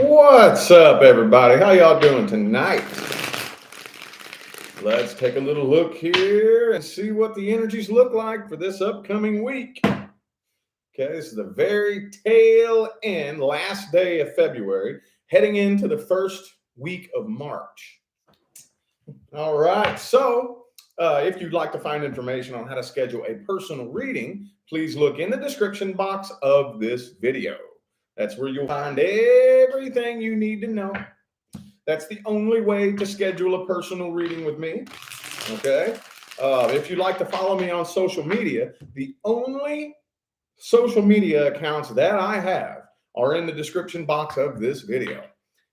What's up, everybody? How y'all doing tonight? Let's take a little look here and see what the energies look like for this upcoming week. Okay, this is the very tail end, last day of February, heading into the first week of March. All right, so if you'd like to find information on how to schedule a personal reading, please look in the description box of this video. That's where you'll find everything you need to know. That's the only way to schedule a personal reading with me. Okay. If you'd like to follow me on social media, the only social media accounts that I have are in the description box of this video.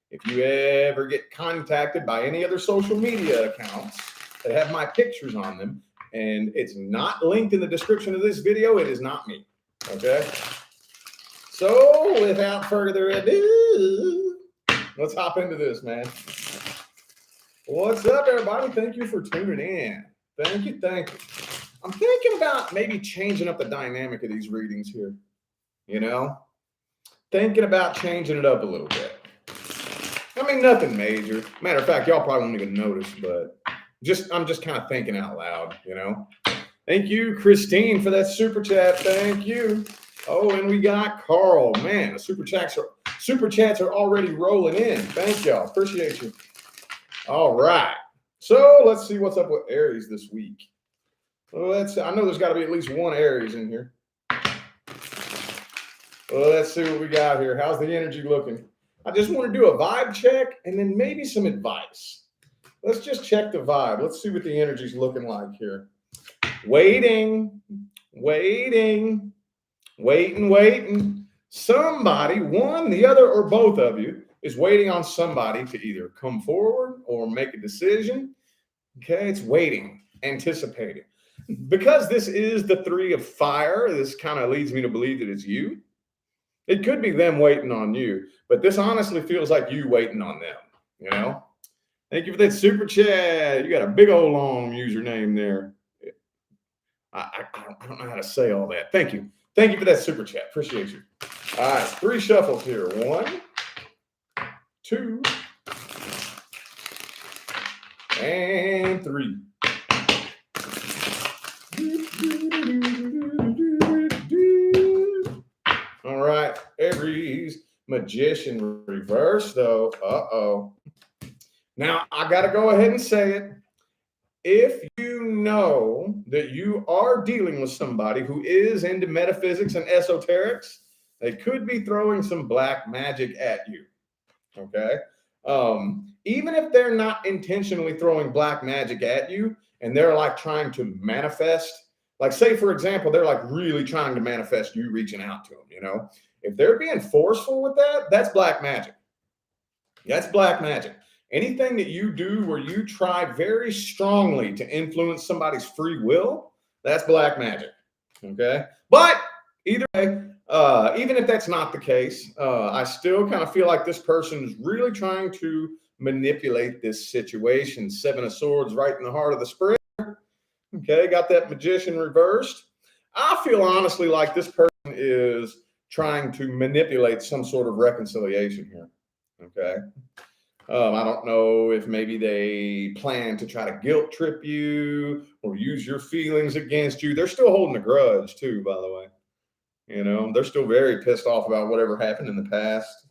If you ever get contacted by any other social media accounts that have my pictures on them and it's not linked in the description of this video, it is not me. Okay. So without further ado, let's hop into this, man. What's up, everybody? Thank you for tuning in. Thank you. I'm thinking about maybe changing up the dynamic of these readings here. You know, thinking about changing it up a little bit. I mean, nothing major. Matter of fact, y'all probably won't even notice, but I'm just kind of thinking out loud, you know. Thank you, Christine, for that super chat. Thank you. Oh, and we got Carl. Man, the super chats are already rolling in. Thank y'all. Appreciate you. All right. So let's see what's up with Aries this week. I know there's got to be at least one Aries in here. Let's see what we got here. How's the energy looking? I just want to do a vibe check and then maybe some advice. Let's just check the vibe. Let's see what the energy's looking like here. Waiting. Somebody, one, the other, or both of you is waiting on somebody to either come forward or make a decision. Okay, it's waiting, anticipating. Because this is the Three of Fire, this kind of leads me to believe that it's you. It could be them waiting on you, but this honestly feels like you waiting on them, you know? Thank you for that super chat. You got a big old long username there. I don't know how to say all that. Thank you. Thank you for that super chat. Appreciate you. All right, 3 shuffles here. 1, 2, and 3. All right, Aries, Magician reverse, though. Uh-oh. Now, I got to go ahead and say it. If you know that you are dealing with somebody who is into metaphysics and esoterics, they could be throwing some black magic at you. Okay. Even if they're not intentionally throwing black magic at you and they're like trying to manifest, like say, for example, they're like really trying to manifest you reaching out to them, you know, if they're being forceful with that, that's black magic. That's black magic. Anything that you do where you try very strongly to influence somebody's free will, that's black magic. Okay. But either way, even if that's not the case, I still kind of feel like this person is really trying to manipulate this situation. 7 of Swords right in the heart of the spread. Okay. Got that Magician reversed. I feel honestly like this person is trying to manipulate some sort of reconciliation here. Okay. I don't know if maybe they plan to try to guilt trip you or use your feelings against you. They're still holding a grudge too, by the way. You know, they're still very pissed off about whatever happened in the past.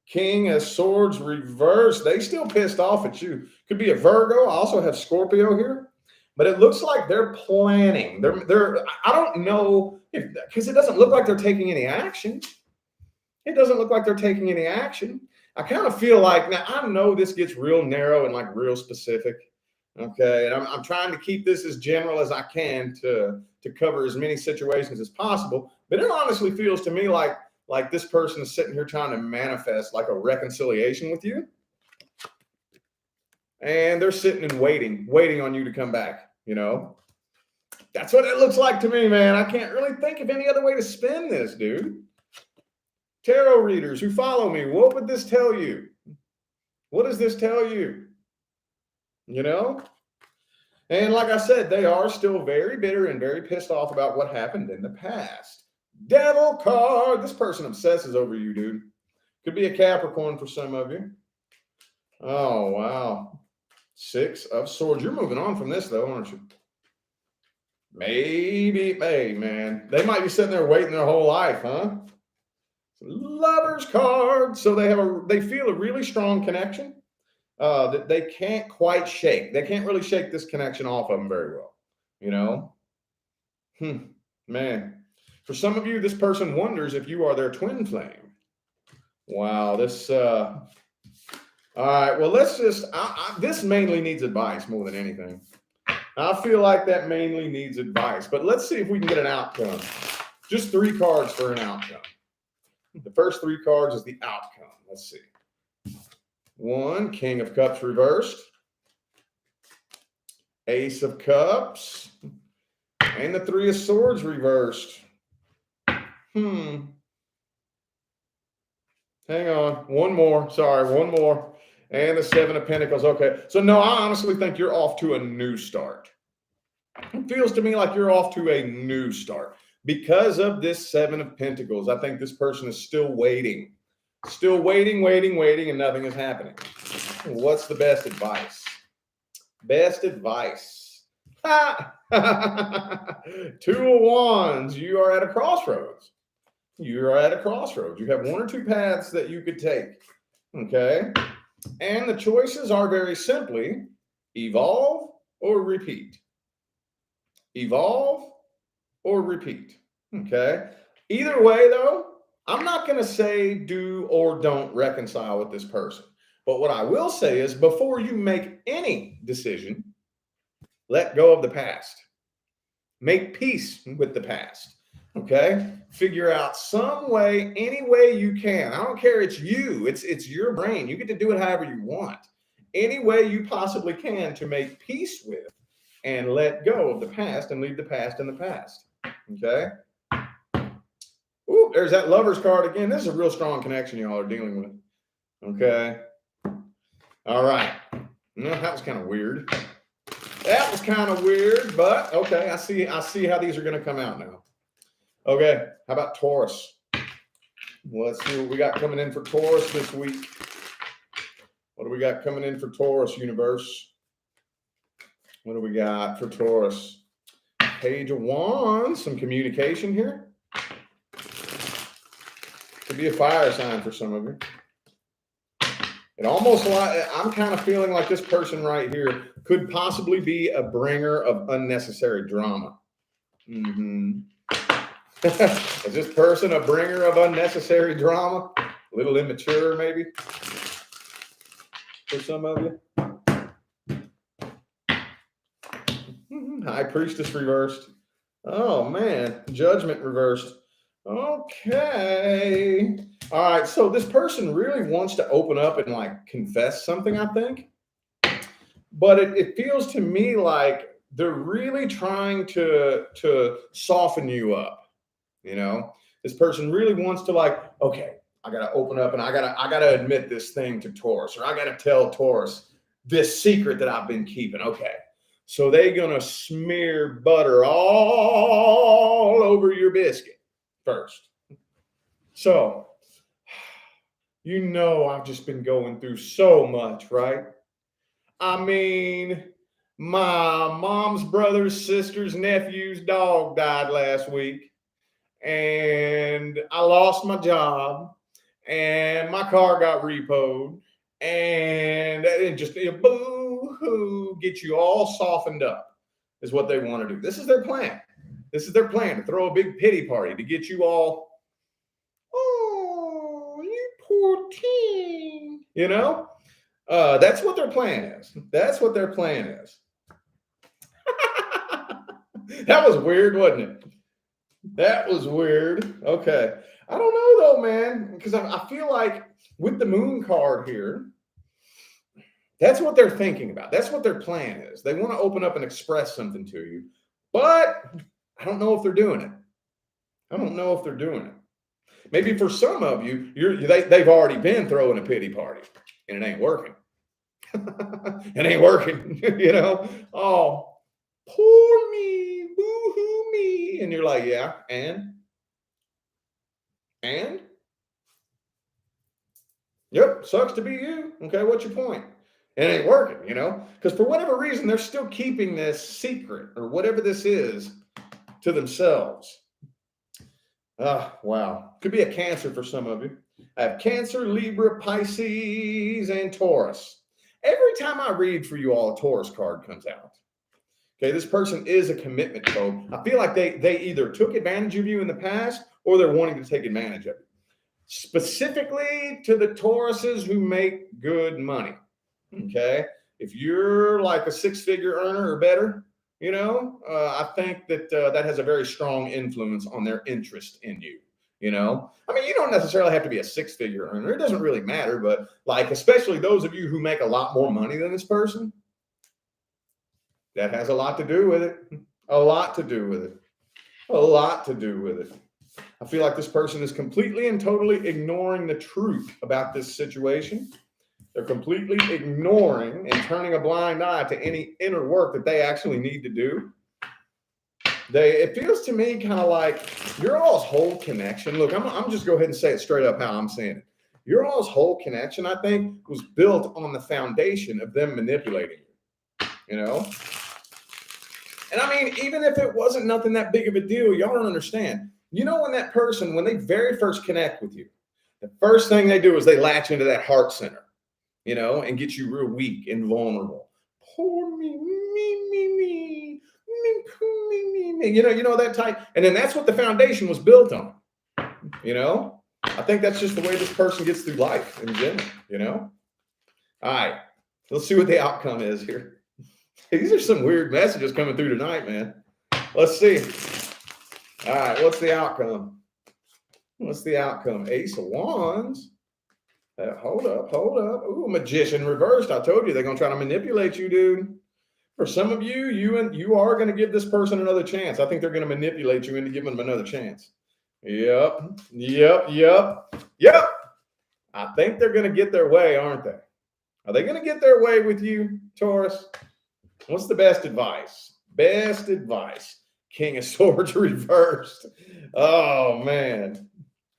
King of Swords reversed. They still pissed off at you. Could be a Virgo. I also have Scorpio here. But it looks like they're planning. I don't know if, because it doesn't look like they're taking any action. It doesn't look like they're taking any action. I kind of feel like, now I know this gets real narrow and like real specific. Okay. And I'm trying to keep this as general as I can to cover as many situations as possible. But it honestly feels to me like this person is sitting here trying to manifest like a reconciliation with you. And they're sitting and waiting on you to come back. You know, that's what it looks like to me, man. I can't really think of any other way to spin this, dude. Tarot readers who follow me, what would this tell you? What does this tell you? You know? And like I said, they are still very bitter and very pissed off about what happened in the past. Devil card. This person obsesses over you, dude. Could be a Capricorn for some of you. Oh, wow. 6 of Swords. You're moving on from this, though, aren't you? Maybe, hey, man. They might be sitting there waiting their whole life, huh? Lovers card. So they feel a really strong connection that they can't quite shake. They can't really shake this connection off of them very well, you know? Man. For some of you, this person wonders if you are their twin flame. Wow, all right, well, let's just, this mainly needs advice more than anything. I feel like that mainly needs advice, but let's see if we can get an outcome. Just 3 cards for an outcome. The first 3 cards is the outcome. Let's see. 1, King of Cups reversed. Ace of Cups. And the 3 of Swords reversed. Hang on. One more. Sorry, one more. And the 7 of Pentacles. Okay. So, no, I honestly think you're off to a new start. It feels to me like you're off to a new start. Because of this 7 of Pentacles, I think this person is still waiting. Still waiting, and nothing is happening. What's the best advice? Best advice. 2 of Wands. You are at a crossroads. You are at a crossroads. You have 1 or 2 paths that you could take. Okay? And the choices are very simply evolve or repeat. Evolve or repeat. Okay? Either way, though, I'm not going to say do or don't reconcile with this person. But what I will say is before you make any decision, let go of the past. Make peace with the past. Okay? Figure out some way, any way you can. I don't care. It's you. It's your brain. You get to do it however you want. Any way you possibly can to make peace with and let go of the past and leave the past in the past. Okay? Ooh, there's that Lover's card again. This is a real strong connection y'all are dealing with. Okay? All right. No, that was kind of weird. That was kind of weird, but okay. I see how these are going to come out now. Okay, how about Taurus? Well, let's see what we got coming in for Taurus this week. What do we got coming in for Taurus, universe? What do we got for Taurus? Page of Wands, some communication here. Could be a fire sign for some of you. It almost like, I'm kind of feeling like this person right here could possibly be a bringer of unnecessary drama. Is this person a bringer of unnecessary drama? A little immature, maybe, for some of you. High Priestess reversed. Oh, man. Judgment reversed. Okay. All right. So this person really wants to open up and like confess something, I think. But it feels to me like they're really trying to soften you up. You know, this person really wants to like, okay, I got to open up and I got to admit this thing to Taurus, or I got to tell Taurus this secret that I've been keeping. Okay. So they're going to smear butter all over your biscuit first. So, you know, I've just been going through so much, right? I mean, my mom's brother's sister's nephew's dog died last week. And I lost my job, and my car got repoed, and it just boo-hoo, get you all softened up is what they want to do. This is their plan. This is their plan, to throw a big pity party to get you all, oh, you poor thing. You know, that's what their plan is. That's what their plan is. That was weird, wasn't it? That was weird. Okay. I don't know though, man, because I feel like with the moon card here, that's what they're thinking about. That's what their plan is. They want to open up and express something to you, but I don't know if they're doing it. I don't know if they're doing it. Maybe for some of you, they've already been throwing a pity party and it ain't working. It ain't working, you know? Oh, poor me, boo-hoo me. And you're like, yeah, and? Yep, sucks to be you. Okay, what's your point? It ain't working, because for whatever reason, they're still keeping this secret or whatever this is to themselves. Wow. Could be a Cancer for some of you. I have Cancer, Libra, Pisces, and Taurus. Every time I read for you all, a Taurus card comes out. Okay, this person is a commitment phobe. I feel like they either took advantage of you in the past or they're wanting to take advantage of you. Specifically to the Tauruses who make good money. Okay, if you're like a six-figure earner or better, I think that that has a very strong influence on their interest in you. I mean, you don't necessarily have to be a six-figure earner. It doesn't really matter, but like, especially those of you who make a lot more money than this person, that has a lot to do with it. A lot to do with it. A lot to do with it. I feel like this person is completely and totally ignoring the truth about this situation. They're completely ignoring and turning a blind eye to any inner work that they actually need to do. It feels to me kind of like your all's whole connection. Look, I'm just go ahead and say it straight up how I'm saying it. Your all's whole connection, I think, was built on the foundation of them manipulating you. And I mean, even if it wasn't nothing that big of a deal, y'all don't understand. When that person, when they very first connect with you, the first thing they do is they latch into that heart center, and get you real weak and vulnerable. Poor me, that type. And then that's what the foundation was built on. I think that's just the way this person gets through life in general. All right, let's see what the outcome is here. These are some weird messages coming through tonight, man. Let's see. All right, what's the outcome? What's the outcome? Ace of Wands. Hold up. Ooh, Magician reversed. I told you they're going to try to manipulate you, dude. For some of you, you are going to give this person another chance. I think they're going to manipulate you into giving them another chance. Yep. I think they're going to get their way, aren't they? Are they going to get their way with you, Taurus? What's the best advice? Best advice. King of Swords reversed. Oh, man.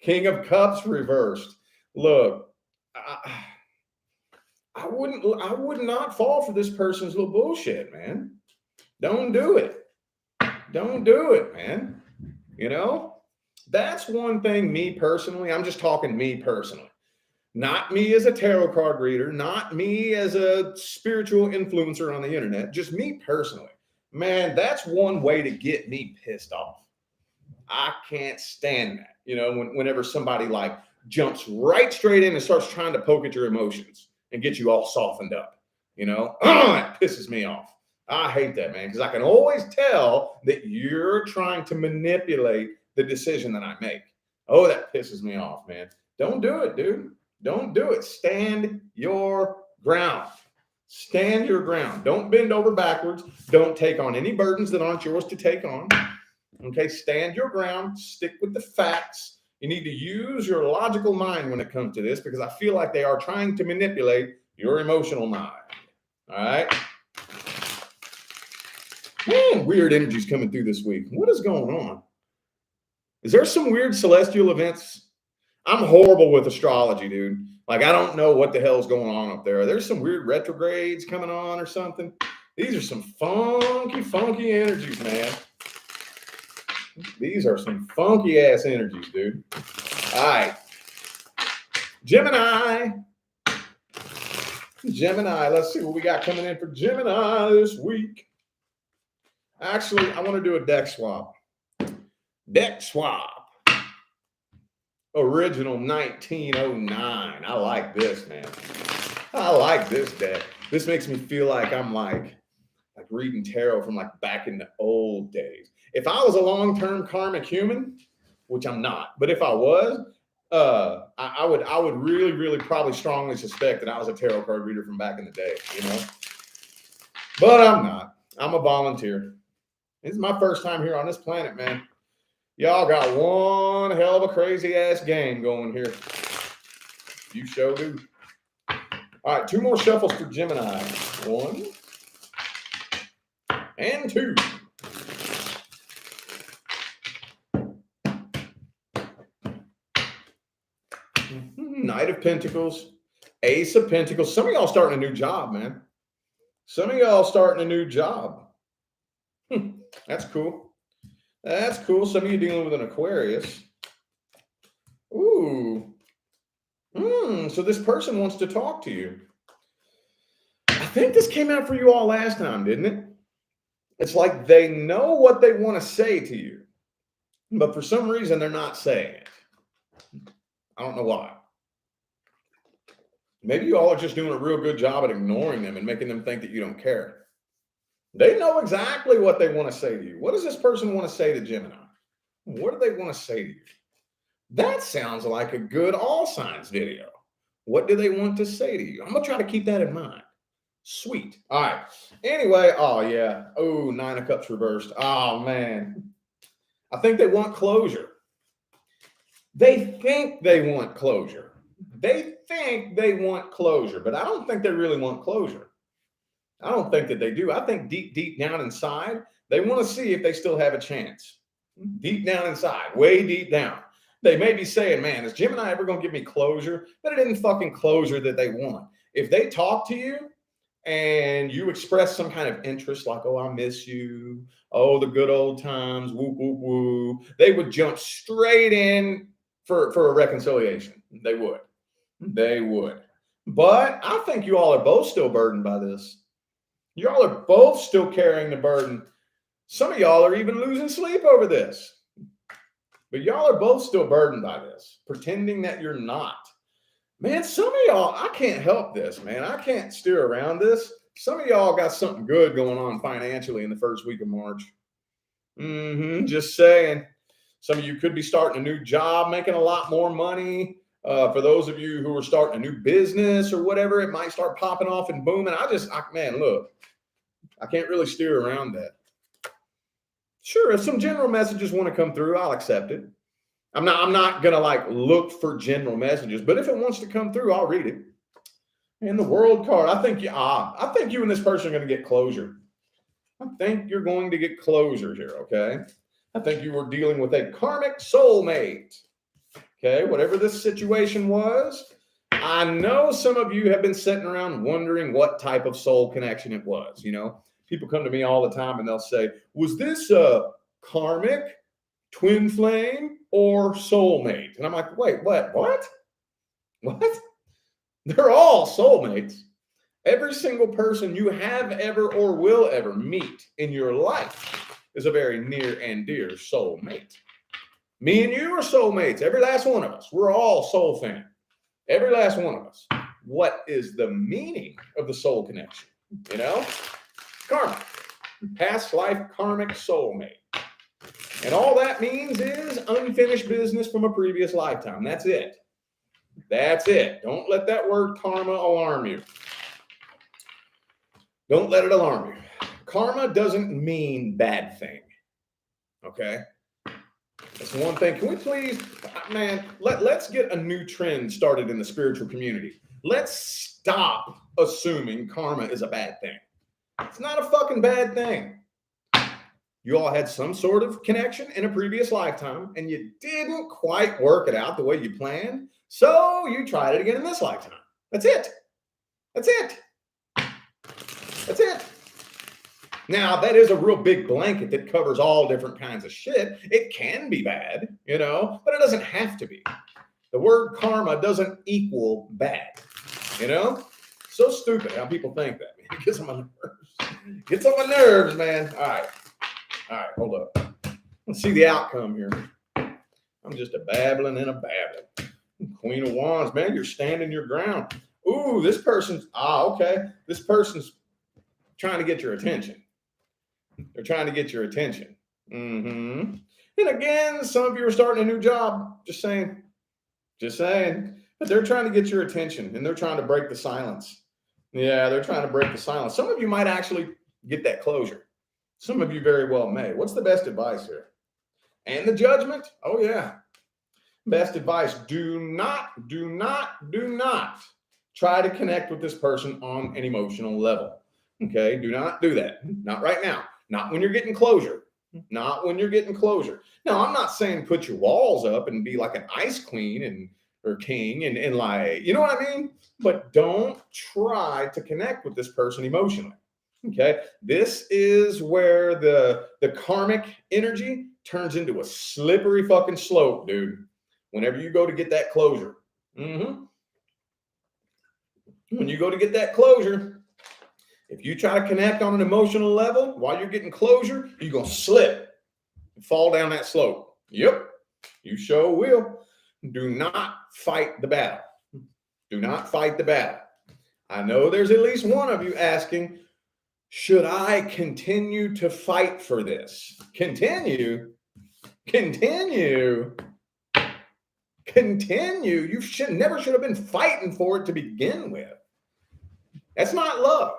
King of Cups reversed. Look, I would not fall for this person's little bullshit, man. Don't do it. Don't do it, man. That's one thing, me personally, I'm just talking me personally. Not me as a tarot card reader, not me as a spiritual influencer on the internet, just me personally. Man, that's one way to get me pissed off. I can't stand that. Whenever somebody like jumps right straight in and starts trying to poke at your emotions and get you all softened up, that pisses me off. I hate that, man, because I can always tell that you're trying to manipulate the decision that I make. Oh, that pisses me off, man. Don't do it, dude. Don't do it. Stand your ground. Stand your ground. Don't bend over backwards. Don't take on any burdens that aren't yours to take on. Okay, stand your ground. Stick with the facts. You need to use your logical mind when it comes to this, because I feel like they are trying to manipulate your emotional mind. All right? Man, weird energies coming through this week. What is going on? Is there some weird celestial events? I'm horrible with astrology, dude. Like, I don't know what the hell's going on up there. There's some weird retrogrades coming on or something. These are some funky energies, man. These are some funky ass energies, dude. All right. Gemini. Let's see what we got coming in for Gemini this week. Actually, I want to do a deck swap. Original 1909. I like this, man. I like this deck. This makes me feel like I'm like reading tarot from like back in the old days. If I was a long-term karmic human, which I'm not, but if I was, I would really probably strongly suspect that I was a tarot card reader from back in the day, But I'm not. I'm a volunteer. This is my first time here on this planet, man. Y'all got one hell of a crazy ass game going here. You sure do. All right, 2 more shuffles for Gemini. 1 and 2. Knight of Pentacles, Ace of Pentacles. Some of y'all starting a new job, man. Some of y'all starting a new job. That's cool. That's cool. Some of you dealing with an Aquarius. Ooh. So this person wants to talk to you. I think this came out for you all last time, didn't it? It's like they know what they want to say to you, but for some reason they're not saying it. I don't know why. Maybe you all are just doing a real good job at ignoring them and making them think that you don't care. They know exactly what they want to say to you. What does this person want to say to Gemini? What do they want to say to you? That sounds like a good all signs video. What do they want to say to you? I'm going to try to keep that in mind. Sweet. All right. Anyway, oh, yeah. Oh, 9 of Cups reversed. Oh, man. I think they want closure. They think they want closure. They think they want closure, but I don't think they really want closure. I don't think that they do. I think deep down inside, they want to see if they still have a chance. Deep down inside, way deep down. They may be saying, man, is Gemini ever going to give me closure? But it isn't fucking closure that they want. If they talk to you and you express some kind of interest, like, oh, I miss you. Oh, the good old times. Woo, woo, woo. They would jump straight in for a reconciliation. They would. They would. But I think you all are both still burdened by this. You all are both still carrying the burden. Some of y'all are even losing sleep over this. But y'all are both still burdened by this, pretending that you're not. Man, some of y'all, I can't help this, man. I can't steer around this. Some of y'all got something good going on financially in the first week of March. Just saying. Some of you could be starting a new job, making a lot more money. For those of you who are starting a new business or whatever, it might start popping off and booming. Man, look, I can't really steer around that. Sure, if some general messages want to come through, I'll accept it. I'm not gonna like look for general messages, but if it wants to come through, I'll read it. And the World card, I think you and this person are going to get closure. I think you're going to get closure here, okay? I think you were dealing with a karmic soulmate. Okay, whatever this situation was, I know some of you have been sitting around wondering what type of soul connection it was. You know, people come to me all the time and they'll say, was this a karmic, twin flame, or soulmate? And I'm like, wait, what? They're all soulmates. Every single person you have ever or will ever meet in your life is a very near and dear soulmate. Me and you are soulmates. Every last one of us. We're all soul fam. Every last one of us. What is the meaning of the soul connection? You know? Karma. Past life karmic soulmate. And all that means is unfinished business from a previous lifetime. That's it. That's it. Don't let that word karma alarm you. Don't let it alarm you. Karma doesn't mean bad thing. Okay? That's one thing. Can we please, man, let's get a new trend started in the spiritual community. Let's stop assuming karma is a bad thing. It's not a fucking bad thing. You all had some sort of connection in a previous lifetime and you didn't quite work it out the way you planned. So you tried it again in this lifetime. That's it. That's it. That's it. Now, that is a real big blanket that covers all different kinds of shit. It can be bad, you know, but it doesn't have to be. The word karma doesn't equal bad, you know? So stupid how people think that, man. It gets on my nerves. Gets on my nerves, man. All right, hold up. Let's see the outcome here. I'm just a babbling and a babbling. Queen of Wands, man, you're standing your ground. Ooh, this person's, okay. This person's trying to get your attention. They're trying to get your attention. And again, some of you are starting a new job. Just saying. But they're trying to get your attention and they're trying to break the silence. Yeah, they're trying to break the silence. Some of you might actually get that closure. Some of you very well may. What's the best advice here? And the Judgment? Oh, yeah. Best advice. Do not try to connect with this person on an emotional level. Okay, do not do that. Not right now. Not when you're getting closure. Not when you're getting closure. Now, I'm not saying put your walls up and be like an ice queen and or king and like, you know what I mean? But don't try to connect with this person emotionally. Okay. This is where the karmic energy turns into a slippery fucking slope, dude. Whenever you go to get that closure. When you go to get that closure, if you try to connect on an emotional level while you're getting closure, you're going to slip and fall down that slope. Yep. You sure will. Do not fight the battle. Do not fight the battle. I know there's at least one of you asking, should I continue to fight for this? Continue. You never should have been fighting for it to begin with. That's not love.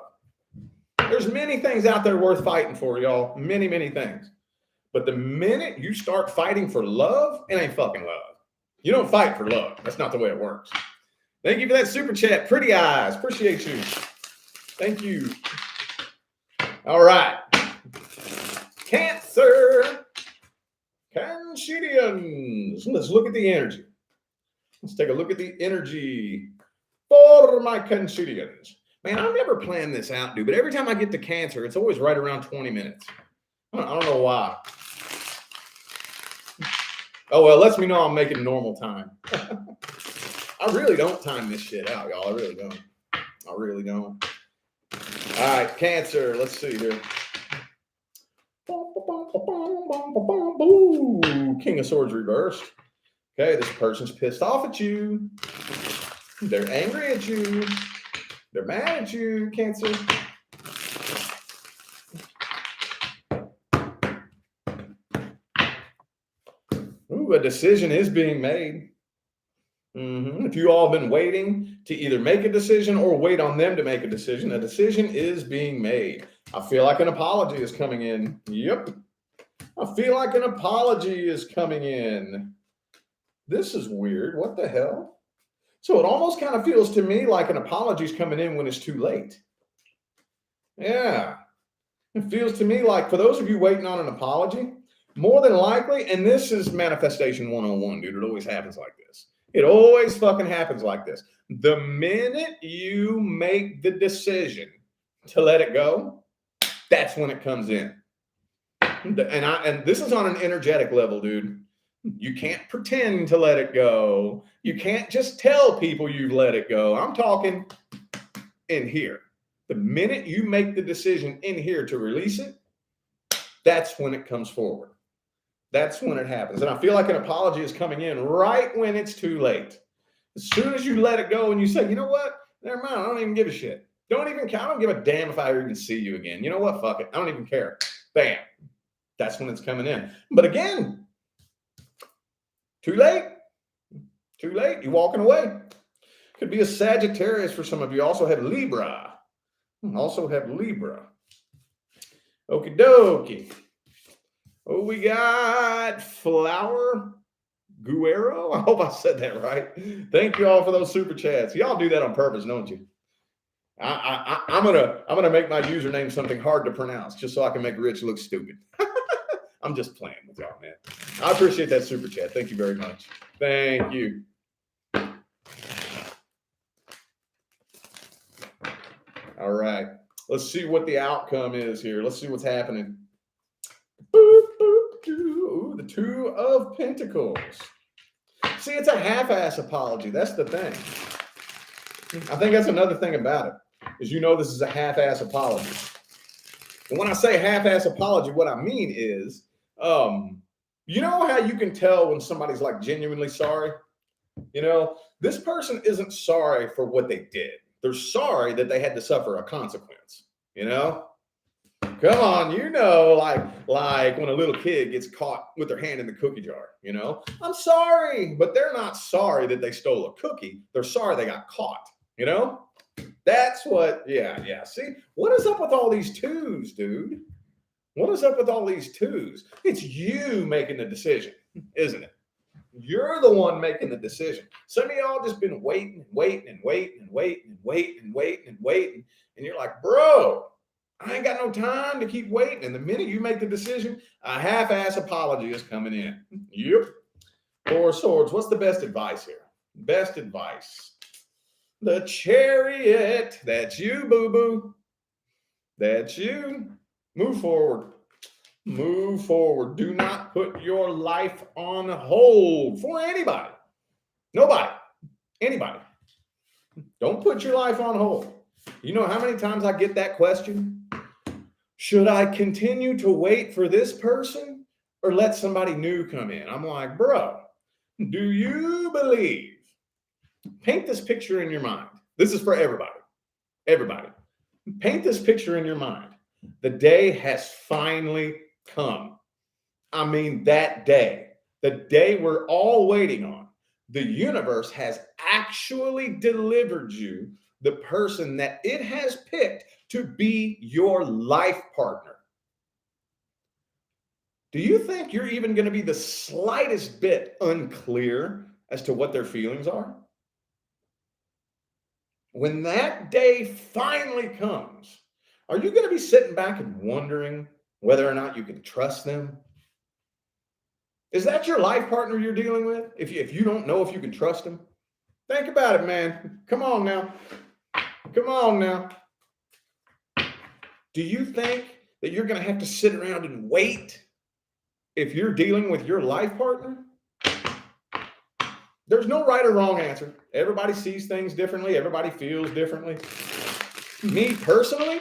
There's many things out there worth fighting for, y'all. Many, many things. But the minute you start fighting for love, it ain't fucking love. You don't fight for love. That's not the way it works. Thank you for that super chat. Pretty eyes. Appreciate you. Thank you. All right. Cancer. Cancerians. Let's look at the energy. Let's take a look at the energy for my Cancerians. Man, I never planned this out, dude, but every time I get to Cancer, it's always right around 20 minutes. I don't know why. Oh, well, it lets me know I'm making normal time. I really don't time this shit out, y'all. I really don't. All right, Cancer. Let's see here. Ooh, King of Swords reversed. Okay, this person's pissed off at you. They're angry at you. They're mad at you, Cancer. Ooh, a decision is being made. If you all have been waiting to either make a decision or wait on them to make a decision is being made. I feel like an apology is coming in. Yep. I feel like an apology is coming in. This is weird. What the hell? So it almost kind of feels to me like an apology is coming in when it's too late. Yeah. It feels to me like for those of you waiting on an apology, more than likely, and this is manifestation 101, dude. It always happens like this. It always fucking happens like this. The minute you make the decision to let it go, that's when it comes in. And this is on an energetic level, dude. You can't pretend to let it go. You can't just tell people you've let it go. I'm talking in here. The minute you make the decision in here to release it, that's when it comes forward. That's when it happens. And I feel like an apology is coming in right when it's too late. As soon as you let it go and you say, you know what? Never mind. I don't even give a shit. I don't give a damn if I even see you again. You know what? Fuck it. I don't even care. Bam. That's when it's coming in. But again, too late. Too late. You're walking away. Could be a Sagittarius for some of you. Also have Libra. Okie dokie. Oh, we got Flower Guerrero. I hope I said that right. Thank you all for those super chats. Y'all do that on purpose, don't you? I'm gonna make my username something hard to pronounce just so I can make Rich look stupid. I'm just playing with y'all, man. I appreciate that super chat. Thank you very much. Thank you. All right. Let's see what the outcome is here. Let's see what's happening. Boop, boop, ooh, the Two of Pentacles. See, it's a half-ass apology. That's the thing. I think that's another thing about it, is this is a half-ass apology. And when I say half-ass apology, what I mean is, you know how you can tell when somebody's like genuinely sorry? This person isn't sorry for what they did. They're sorry that they had to suffer a consequence, Come on, like when a little kid gets caught with their hand in the cookie jar, I'm sorry, but they're not sorry that they stole a cookie. They're sorry they got caught, That's what, yeah. See, what is up with all these twos, dude? What is up with all these twos? It's you making the decision, isn't it? You're the one making the decision. Some of y'all just been waiting. And you're like, bro, I ain't got no time to keep waiting. And the minute you make the decision, a half-ass apology is coming in. Yep. Four of Swords. What's the best advice here? Best advice. The Chariot. That's you, boo-boo. That's you. Move forward. Move forward. Do not put your life on hold for anybody. Nobody. Anybody. Don't put your life on hold. You know how many times I get that question? Should I continue to wait for this person or let somebody new come in? I'm like, bro, do you believe? Paint this picture in your mind. This is for everybody. Everybody. Paint this picture in your mind. The day has finally come. I mean, that day, the day we're all waiting on. The universe has actually delivered you the person that it has picked to be your life partner. Do you think you're even going to be the slightest bit unclear as to what their feelings are? When that day finally comes, are you going to be sitting back and wondering whether or not you can trust them? Is that your life partner you're dealing with? If you don't know if you can trust them, think about it, man. Come on now. Come on now. Do you think that you're going to have to sit around and wait if you're dealing with your life partner? There's no right or wrong answer. Everybody sees things differently. Everybody feels differently. Me personally,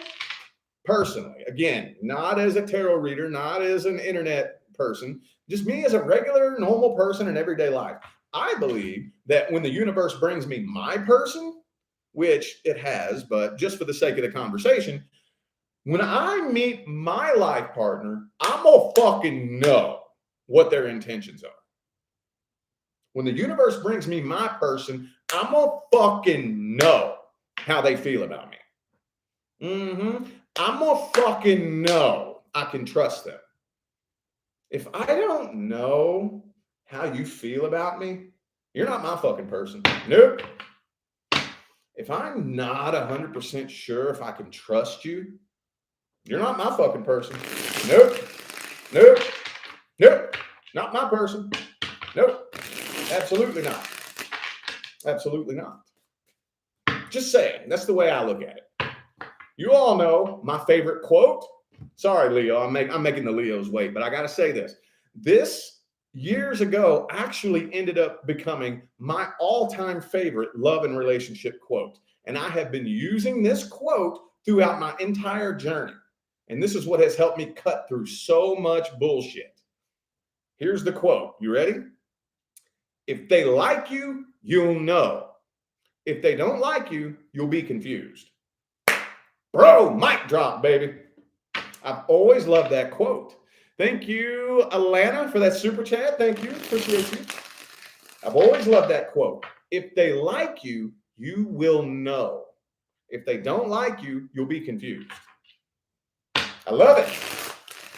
again, not as a tarot reader, not as an internet person, just me as a regular, normal person in everyday life. I believe that when the universe brings me my person, which it has, but just for the sake of the conversation, when I meet my life partner, I'm gonna fucking know what their intentions are. When the universe brings me my person, I'm gonna fucking know how they feel about me. I'm gonna fucking know I can trust them. If I don't know how you feel about me, you're not my fucking person. Nope. If I'm not 100% sure if I can trust you, you're not my fucking person. Nope. Nope. Nope. Not my person. Nope. Absolutely not. Absolutely not. Just saying. That's the way I look at it. You all know my favorite quote. Sorry, Leo. I'm making the Leos wait, but I got to say this. This years ago actually ended up becoming my all-time favorite love and relationship quote. And I have been using this quote throughout my entire journey. And this is what has helped me cut through so much bullshit. Here's the quote. You ready? If they like you, you'll know. If they don't like you, you'll be confused. Bro, mic drop, baby. I've always loved that quote. Thank you, Alana, for that super chat. Thank you. Appreciate you. I've always loved that quote. If they like you, you will know. If they don't like you, you'll be confused. I love it.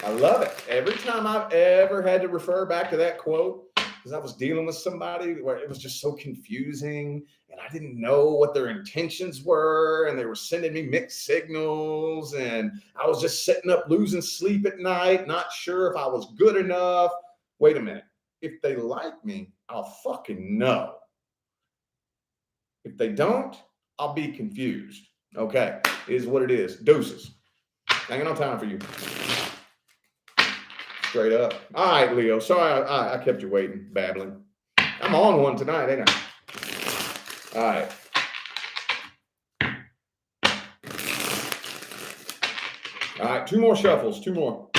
I love it. Every time I've ever had to refer back to that quote, because I was dealing with somebody where it was just so confusing and I didn't know what their intentions were and they were sending me mixed signals and I was just sitting up losing sleep at night, not sure if I was good enough. Wait a minute. If they like me, I'll fucking know. If they don't, I'll be confused. Okay, it is what it is. Deuces. I ain't no time for you. Straight up. All right, Leo. Sorry I kept you waiting, babbling. I'm on one tonight, ain't I? All right. All right, two more shuffles. Two more.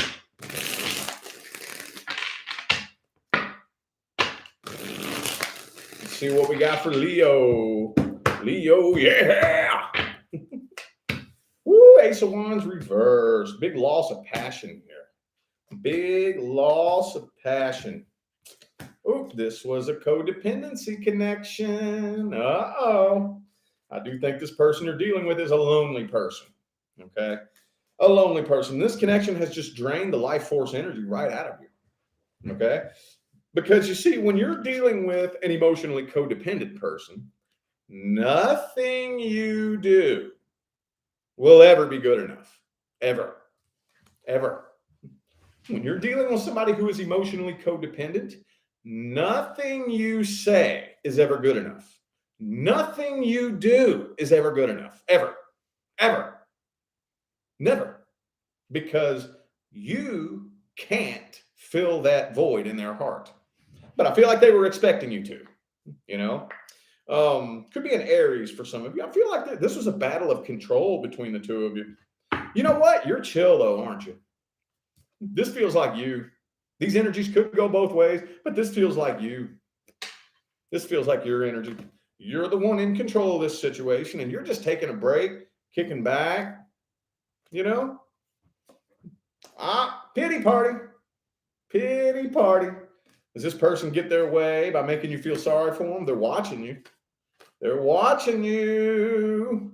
Let's see what we got for Leo. Leo, yeah. Woo, Ace of Wands reversed. Big loss of passion here. Big loss of passion. Oop, this was a codependency connection. Uh-oh. I do think this person you're dealing with is a lonely person. Okay? A lonely person. This connection has just drained the life force energy right out of you. Okay? Because you see, when you're dealing with an emotionally codependent person, nothing you do will ever be good enough. Ever. Ever. When you're dealing with somebody who is emotionally codependent, nothing you say is ever good enough. Nothing you do is ever good enough. Ever. Ever. Never. Because you can't fill that void in their heart. But I feel like they were expecting you to, you know. Could be an Aries for some of you. I feel like this was a battle of control between the two of you. You know what? You're chill though, aren't you? This feels like you. These energies could go both ways, but this feels like you. This feels like your energy. You're the one in control of this situation, and you're just taking a break, kicking back, you know? Pity party. Pity party. Does this person get their way by making you feel sorry for them? They're watching you. They're watching you.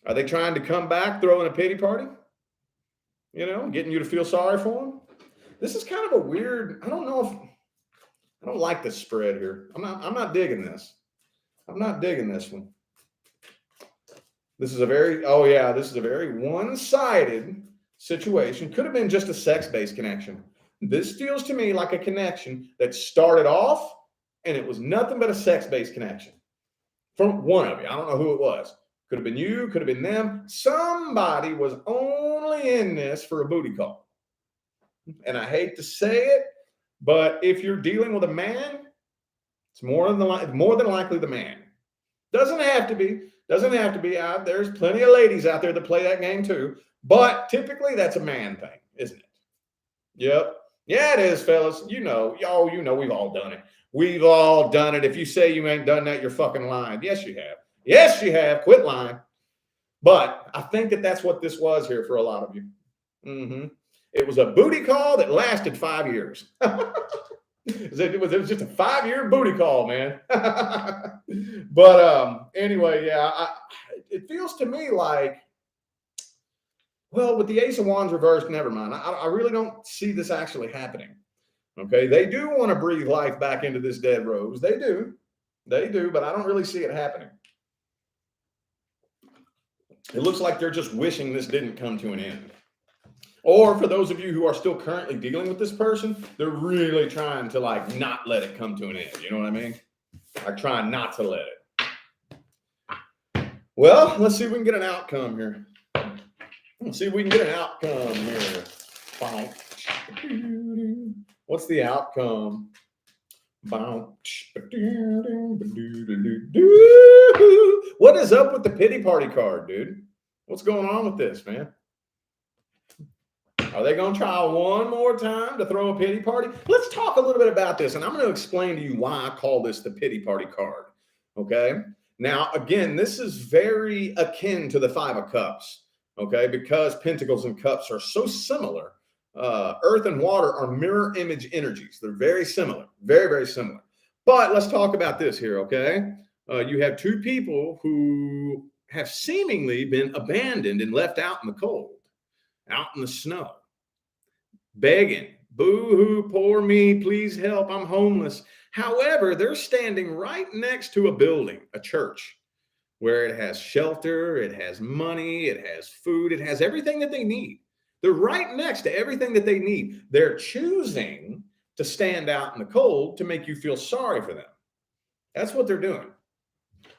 Are they trying to come back, throwing a pity party? You know, getting you to feel sorry for them? This is kind of a weird, I don't know if, I don't like this spread here. I'm not digging this. I'm not digging this one. This is a very, this is a very one-sided situation. Could have been just a sex-based connection. This feels to me like a connection that started off and it was nothing but a sex-based connection from one of you. I don't know who it was. Could have been you, could have been them. Somebody was only in this for a booty call. And I hate to say it, but if you're dealing with a man, it's more than likely the man. Doesn't have to be. Doesn't have to be. There's plenty of ladies out there that play that game too. But typically that's a man thing, isn't it? Yep. Yeah, it is, fellas. You know, we've all done it. We've all done it. If you say you ain't done that, you're fucking lying. Yes, you have. Yes, you have. Quit lying. But I think that's what this was here for a lot of you. It was a booty call that lasted 5 years. It was just a 5-year booty call, man. But anyway, yeah, it feels to me like, well, with the Ace of Wands reversed, never mind. I really don't see this actually happening. Okay, they do want to breathe life back into this dead rose. They do, but I don't really see it happening. It looks like they're just wishing this didn't come to an end. Or for those of you who are still currently dealing with this person, they're really trying to like not let it come to an end. You know what I mean? Like trying not to let it. Well, let's see if we can get an outcome here. Let's see if we can get an outcome here. What's the outcome? What is up with the pity party card, dude? What's going on with this, man? Are they going to try one more time to throw a pity party? Let's talk a little bit about this, and I'm going to explain to you why I call this the pity party card, okay? Now, again, this is very akin to the Five of Cups, okay? Because Pentacles and Cups are so similar. Earth and water are mirror image energies. They're very similar, very, very similar. But let's talk about this here, okay? You have two people who have seemingly been abandoned and left out in the cold, out in the snow, begging, boo-hoo, poor me, please help, I'm homeless. However, they're standing right next to a building, a church, where it has shelter, it has money, it has food, it has everything that they need. They're right next to everything that they need. They're choosing to stand out in the cold to make you feel sorry for them. That's what they're doing.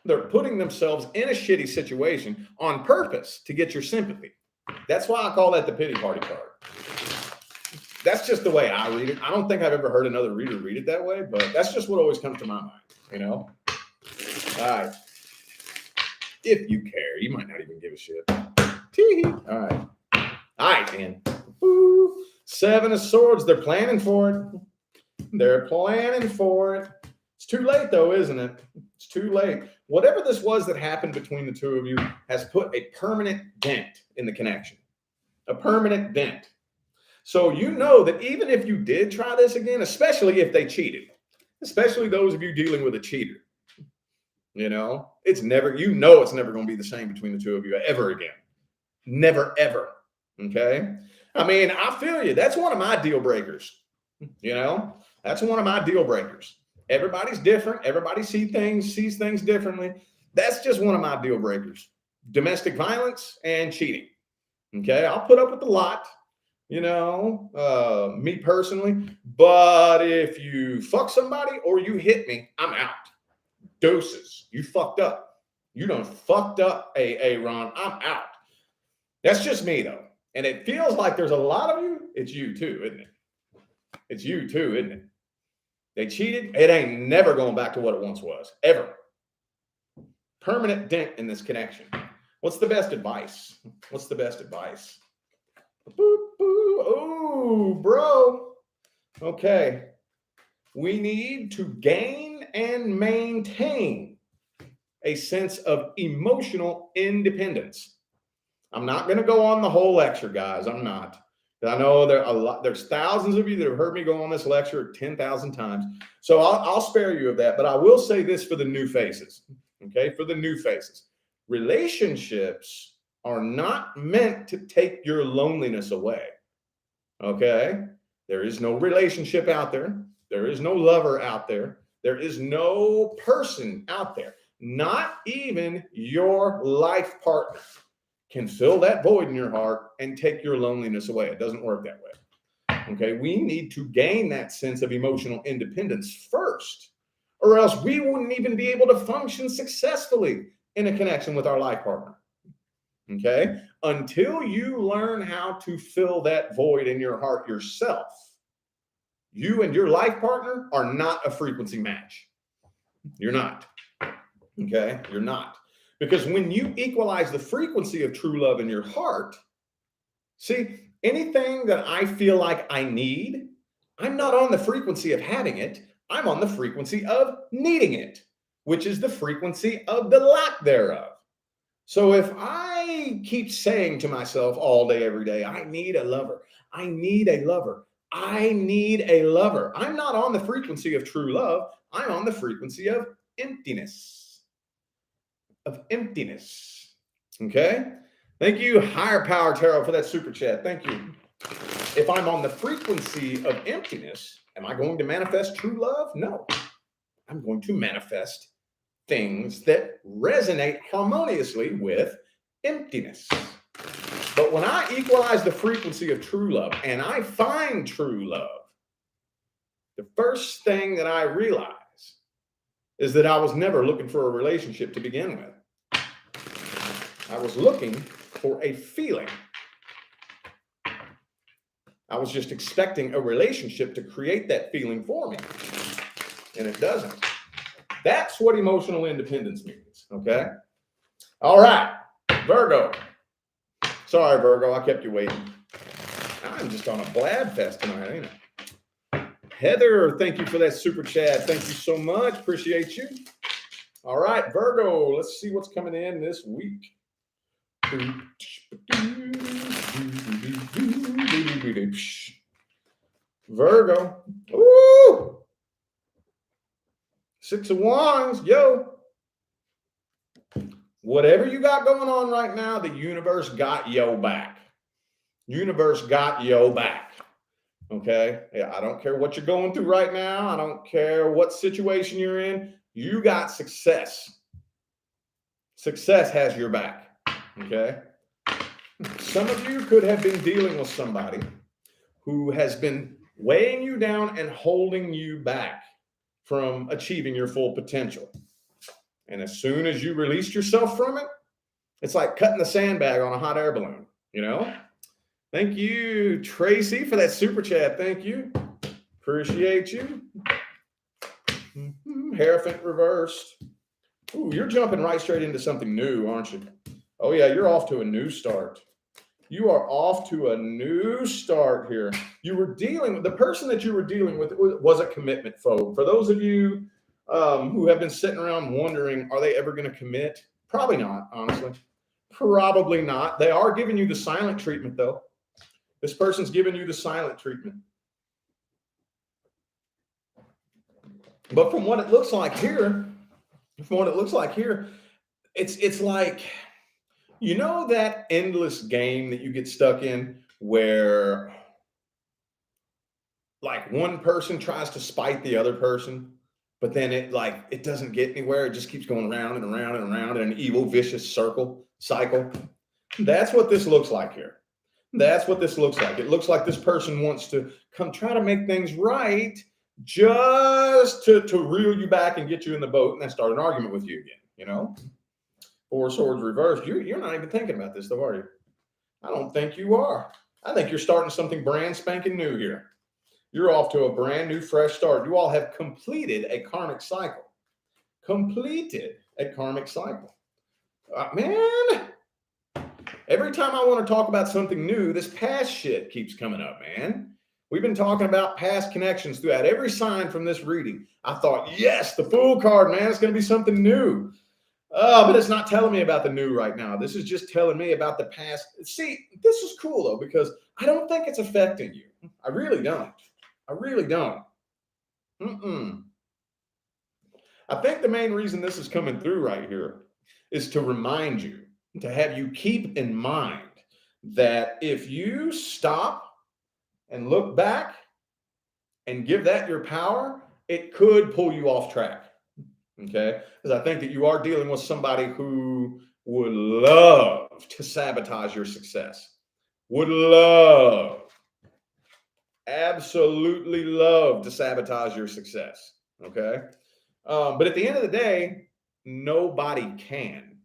They're putting themselves in a shitty situation on purpose to get your sympathy. That's why I call that the pity party card. That's just the way I read it. I don't think I've ever heard another reader read it that way, but that's just what always comes to my mind, you know? All right. If you care, you might not even give a shit. Tee-hee. All right. All right, man. Ooh. Seven of Swords. They're planning for it. They're planning for it. It's too late, though, isn't it? It's too late. Whatever this was that happened between the two of you has put a permanent dent in the connection. A permanent dent. So you know that even if you did try this again, especially if they cheated, especially those of you dealing with a cheater, you know, it's never going to be the same between the two of you ever again. Never, ever. Okay. I mean, I feel you. That's one of my deal breakers. You know, that's one of my deal breakers. Everybody's different. Everybody sees things differently. That's just one of my deal breakers. Domestic violence and cheating. Okay. I'll put up with a lot. me personally. But if you fuck somebody or you hit me, I'm out. Doses. You fucked up. You done fucked up, Ron. I'm out. That's just me, though. And it feels like there's a lot of you. It's you too, isn't it? It's you too, isn't it? They cheated. It ain't never going back to what it once was, ever. Permanent dent in this connection. What's the best advice? What's the best advice? Boop, boop. Oh, bro. Okay. We need to gain and maintain a sense of emotional independence. I'm not going to go on the whole lecture, guys. I'm not. I know there's thousands of you that have heard me go on this lecture 10,000 times. So I'll spare you of that. But I will say this for the new faces. Okay, for the new faces. Relationships are not meant to take your loneliness away. Okay? There is no relationship out there. There is no lover out there. There is no person out there. Not even your life partner can fill that void in your heart and take your loneliness away. It doesn't work that way. Okay? We need to gain that sense of emotional independence first, or else we wouldn't even be able to function successfully in a connection with our life partner. Okay? Until you learn how to fill that void in your heart yourself, you and your life partner are not a frequency match. You're not. Okay? You're not. Because when you equalize the frequency of true love in your heart, see, anything that I feel like I need, I'm not on the frequency of having it. I'm on the frequency of needing it, which is the frequency of the lack thereof. So if I keep saying to myself all day, every day, I need a lover, I need a lover, I need a lover, I'm not on the frequency of true love. I'm on the frequency of emptiness. Okay? Thank you, Higher Power Tarot, for that super chat. Thank you. If I'm on the frequency of emptiness, am I going to manifest true love? No. I'm going to manifest things that resonate harmoniously with emptiness. But when I equalize the frequency of true love and I find true love, the first thing that I realize is that I was never looking for a relationship to begin with. I was looking for a feeling. I was just expecting a relationship to create that feeling for me, and it doesn't. That's what emotional independence means, okay? All right, Virgo. Sorry, Virgo, I kept you waiting. I'm just on a blab fest tonight, ain't I? Heather, thank you for that super chat. Thank you so much. Appreciate you. All right, Virgo, let's see what's coming in this week. Virgo. Ooh! 6 of Wands, yo. Whatever you got going on right now, the universe got yo back. Universe got yo back. Okay? Yeah, I don't care what you're going through right now. I don't care what situation you're in. You got success. Success has your back. Okay? Some of you could have been dealing with somebody who has been weighing you down and holding you back from achieving your full potential. And as soon as you released yourself from it, it's like cutting the sandbag on a hot air balloon, you know? Thank you, Tracy, for that super chat. Thank you. Appreciate you. Hierophant reversed. Ooh, you're jumping right straight into something new, aren't you? Oh, yeah, you're off to a new start. You are off to a new start here. You were dealing with the person that you were dealing with was a commitment phobe. For those of you who have been sitting around wondering, are they ever going to commit? Probably not, honestly. Probably not. They are giving you the silent treatment, though. This person's giving you the silent treatment. But from what it looks like here, it's like, you know, that endless game that you get stuck in where like one person tries to spite the other person, but then it doesn't get anywhere. It just keeps going round and around and around in an evil, vicious cycle. That's what this looks like here. That's what this looks like. It looks like this person wants to come try to make things right just to reel you back and get you in the boat and then start an argument with you again, you know? Four swords reversed. You're not even thinking about this, though, are you? I don't think you are. I think you're starting something brand spanking new here. You're off to a brand new, fresh start. You all have completed a karmic cycle. Completed a karmic cycle. Man, every time I want to talk about something new, this past shit keeps coming up, man. We've been talking about past connections throughout every sign from this reading. I thought, yes, the Fool card, man, it's going to be something new. But it's not telling me about the new right now. This is just telling me about the past. See, this is cool, though, because I don't think it's affecting you. I really don't. I really don't. I think the main reason this is coming through right here is to remind you, to have you keep in mind that if you stop and look back and give that your power, it could pull you off track. Okay, because I think that you are dealing with somebody who would love to sabotage your success. Would love, absolutely love to sabotage your success. Okay, but at the end of the day, nobody can.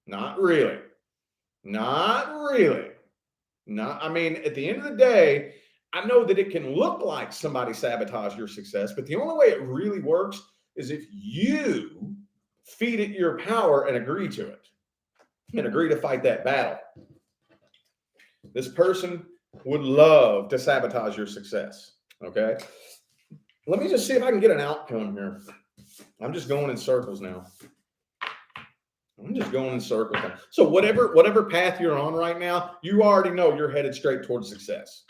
Not really. Not really. Not. I mean, at the end of the day, I know that it can look like somebody sabotaged your success, but the only way it really works is if you feed it your power and agree to it and agree to fight that battle. This person would love to sabotage your success. Okay. Let me just see if I can get an outcome here. I'm just going in circles now. I'm just going in circles now. So whatever path you're on right now, you already know you're headed straight towards success.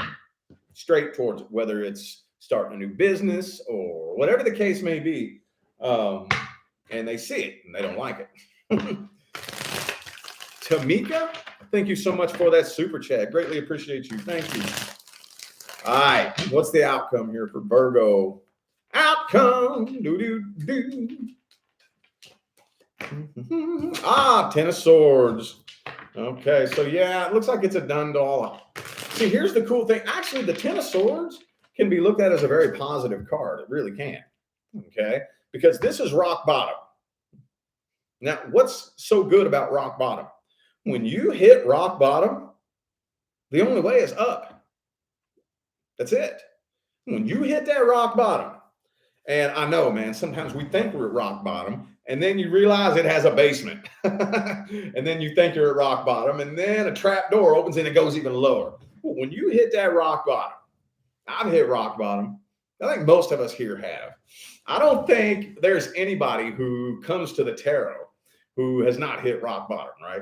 Straight towards it, whether it's starting a new business or whatever the case may be. And they see it and they don't like it. Tamika, thank you so much for that super chat. Greatly appreciate you. Thank you. All right. What's the outcome here for Virgo? Outcome. Ten of Swords. Okay. So yeah, it looks like it's a done doll. See, here's the cool thing. Actually, the Ten of Swords can be looked at as a very positive card. It really can. Okay. Because this is rock bottom. Now, what's so good about rock bottom? When you hit rock bottom, the only way is up. That's it. When you hit that rock bottom, and I know, man, sometimes we think we're at rock bottom, and then you realize it has a basement. And then you think you're at rock bottom, and then a trap door opens and it goes even lower. When you hit that rock bottom, I've hit rock bottom. I think most of us here have. I don't think there's anybody who comes to the tarot who has not hit rock bottom, right?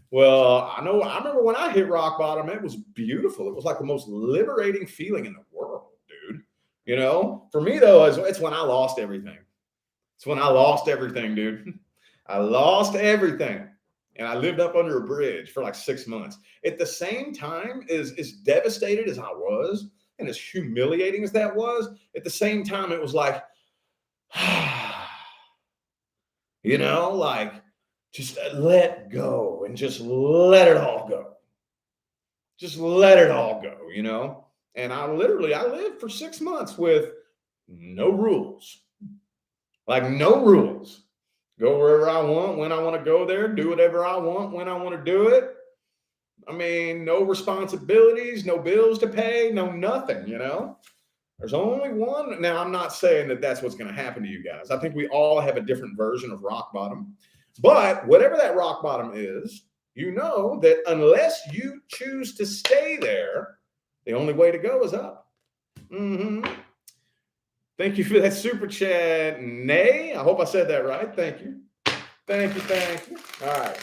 Well, I remember when I hit rock bottom, it was beautiful. It was like the most liberating feeling in the world, dude. You know, for me though, it's when I lost everything. It's when I lost everything, dude. I lost everything. And I lived up under a bridge for like 6 months. At the same time, as devastated as I was, and as humiliating as that was, at the same time, it was like, you know, like just let go and just let it all go. Just let it all go, you know? And I lived for 6 months with no rules. Like no rules. Go wherever I want, when I want to go there, do whatever I want, when I want to do it. I mean, no responsibilities, no bills to pay, no nothing, you know? There's only one. Now, I'm not saying that that's what's going to happen to you guys. I think we all have a different version of rock bottom. But whatever that rock bottom is, you know that unless you choose to stay there, the only way to go is up. Thank you for that super chat, Nay. I hope I said that right. Thank you. Thank you. All right.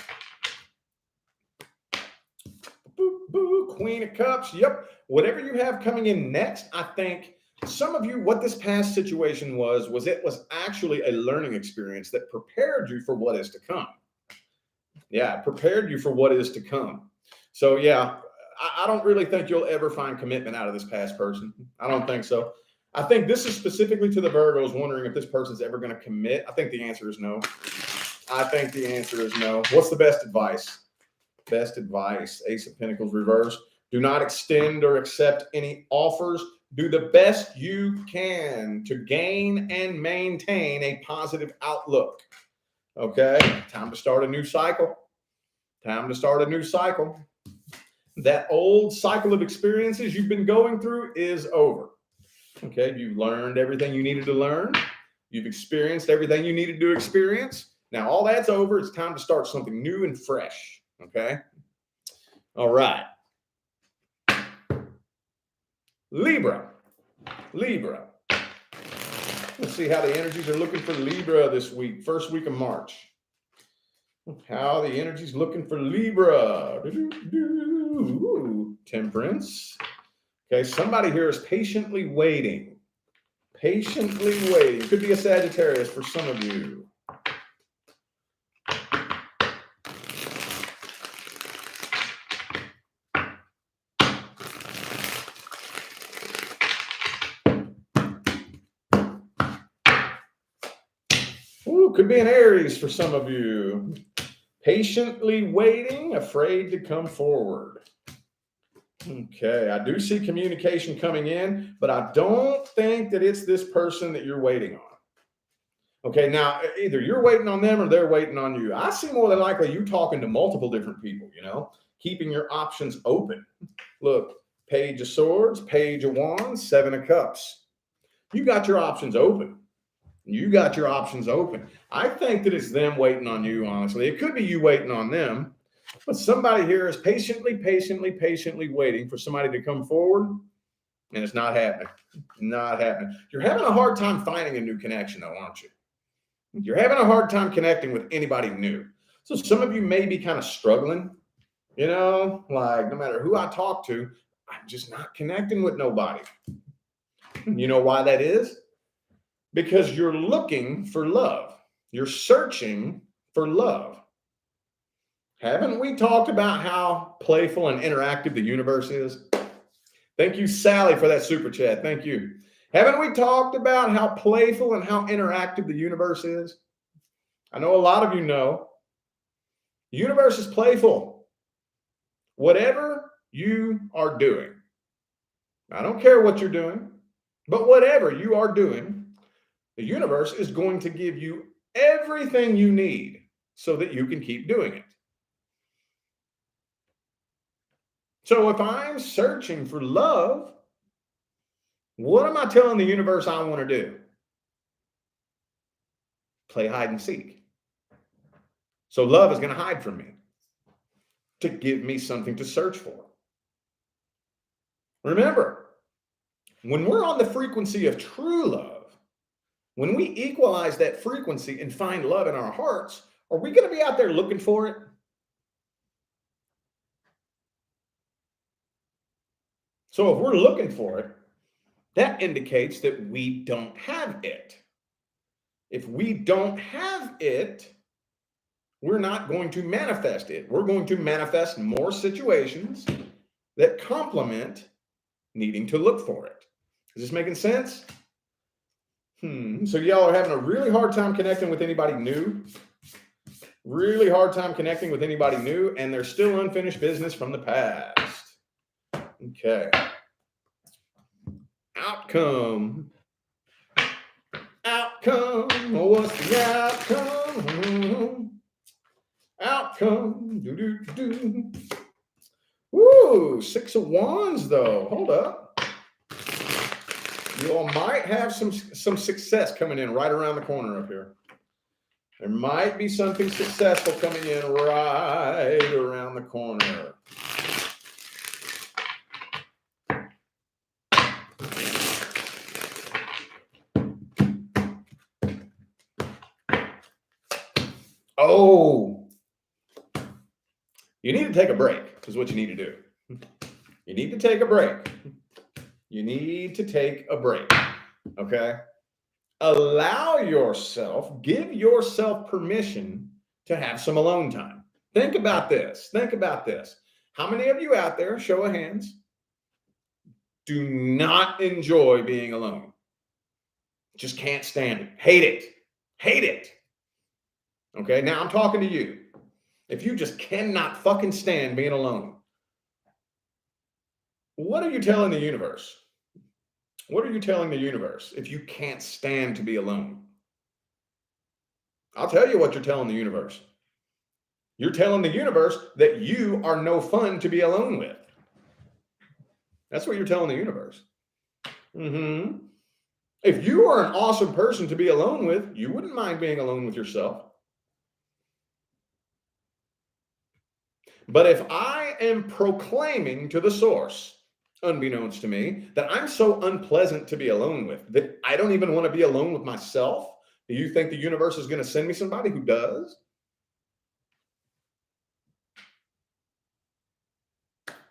Queen of Cups. Yep. Whatever you have coming in next, I think some of you, what this past situation was it was actually a learning experience that prepared you for what is to come. Yeah, prepared you for what is to come. So yeah, I don't really think you'll ever find commitment out of this past person. I don't think so. I think this is specifically to the Virgos wondering if this person's ever going to commit. I think the answer is no. I think the answer is no. What's the best advice? Best advice. Ace of Pentacles reverse. Do not extend or accept any offers. Do the best you can to gain and maintain a positive outlook. Okay, time to start a new cycle. Time to start a new cycle. That old cycle of experiences you've been going through is over. Okay, you've learned everything you needed to learn. You've experienced everything you needed to experience. Now all that's over. It's time to start something new and fresh. Okay. All right. Libra. Libra. Let's see how the energies are looking for Libra this week. First week of March. How the energy's looking for Libra. Ooh, Temperance. Okay, somebody here is patiently waiting. Patiently waiting. Could be a Sagittarius for some of you. Ooh, could be an Aries for some of you. Patiently waiting, afraid to come forward. Okay, I do see communication coming in, but I don't think that it's this person that you're waiting on. Okay, now either you're waiting on them or they're waiting on you. I see more than likely you talking to multiple different people, keeping your options open. Look, Page of Swords, Page of Wands, Seven of Cups. You got your options open. You got your options open. I think that it's them waiting on you, honestly. It could be you waiting on them, but somebody here is patiently waiting for somebody to come forward, and it's not happening. Not happening. You're having a hard time finding a new connection, though, aren't you? You're having a hard time connecting with anybody new. So some of you may be kind of struggling, like no matter who I talk to, I'm just not connecting with nobody. You know why that is? Because you're looking for love. You're searching for love. Haven't we talked about how playful and interactive the universe is? Thank you, Sally, for that super chat. Thank you. Haven't we talked about how playful and how interactive the universe is? I know a lot of you know. The universe is playful. Whatever you are doing, I don't care what you're doing, but whatever you are doing, the universe is going to give you everything you need so that you can keep doing it. So if I'm searching for love, what am I telling the universe I want to do? Play hide and seek. So love is going to hide from me to give me something to search for. Remember, when we're on the frequency of true love, when we equalize that frequency and find love in our hearts, are we going to be out there looking for it? So if we're looking for it, that indicates that we don't have it. If we don't have it, we're not going to manifest it. We're going to manifest more situations that complement needing to look for it. Is this making sense? So y'all are having a really hard time connecting with anybody new. Really hard time connecting with anybody new, and there's still unfinished business from the past. Okay. Outcome. What's the outcome? Outcome. Woo, Six of Wands, though. Hold up. You all might have some success coming in right around the corner up here. There might be something successful coming in right around the corner. Oh, you need to take a break is what you need to do. You need to take a break. You need to take a break, okay? Allow yourself, give yourself permission to have some alone time. Think about this. How many of you out there, show of hands, do not enjoy being alone? Just can't stand it. Hate it. Okay, now I'm talking to you. If you just cannot fucking stand being alone, What are you telling the universe? What are you telling the universe if you can't stand to be alone? I'll tell you what you're telling the universe. You're telling the universe that you are no fun to be alone with. That's what you're telling the universe. If you are an awesome person to be alone with, you wouldn't mind being alone with yourself. But if I am proclaiming to the source, unbeknownst to me, that I'm so unpleasant to be alone with that I don't even want to be alone with myself, do you think the universe is going to send me somebody who does?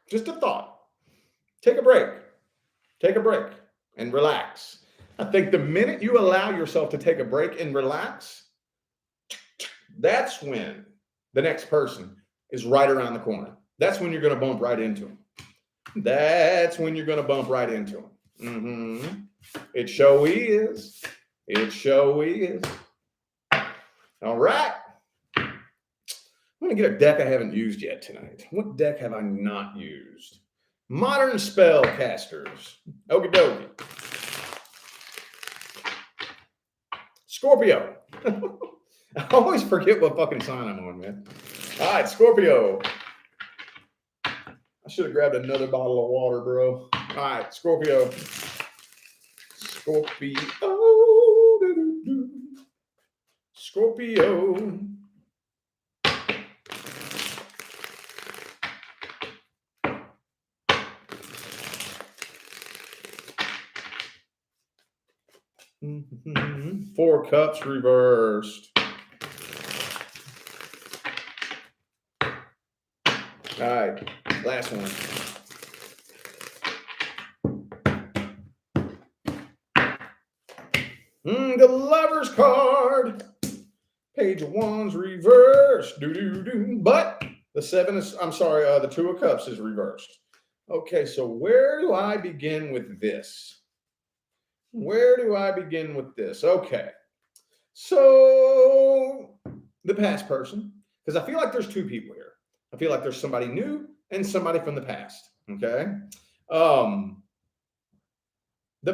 Just a thought. Take a break. Take a break and relax. I think the minute you allow yourself to take a break and relax, that's when the next person is right around the corner. That's when you're going to bump right into them. That's when you're going to bump right into them. It sure is. It sure is. All right. I'm going to get a deck I haven't used yet tonight. What deck have I not used? Modern Spellcasters. Okie dokie. Scorpio. I always forget what fucking sign I'm on, man. All right, Scorpio. I should have grabbed another bottle of water, bro. All right, Scorpio. Scorpio. Scorpio. Four Cups reversed. All right, last one. The Lover's card. Page of Wands reversed. But the Seven is, the Two of Cups is reversed. Okay, so where do I begin with this? Where do I begin with this? Okay, so the past person, because I feel like there's two people here. I feel like there's somebody new and somebody from the past. Okay, the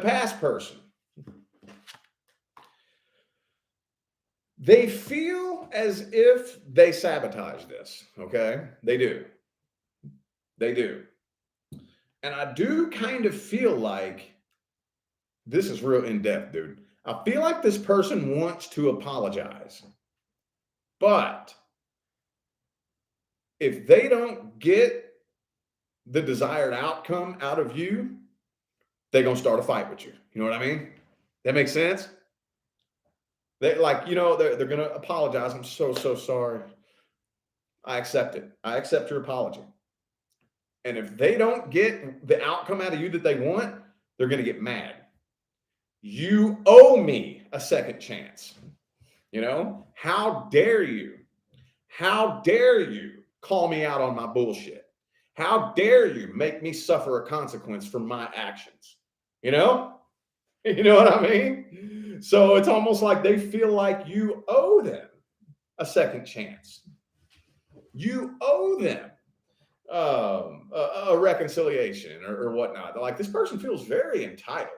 past person, they feel as if they sabotage this. Okay, they do. They do, and I do kind of feel like this is real in depth, dude. I feel like this person wants to apologize, but if they don't get the desired outcome out of you, they're going to start a fight with you. You know what I mean? That makes sense? They're going to apologize. I'm so sorry. I accept it. I accept your apology. And if they don't get the outcome out of you that they want, they're going to get mad. You owe me a second chance. You know, how dare you? How dare you call me out on my bullshit? How dare you make me suffer a consequence for my actions? You know? You know what I mean? So it's almost like they feel like you owe them a second chance. You owe them a reconciliation or whatnot. Like, this person feels very entitled.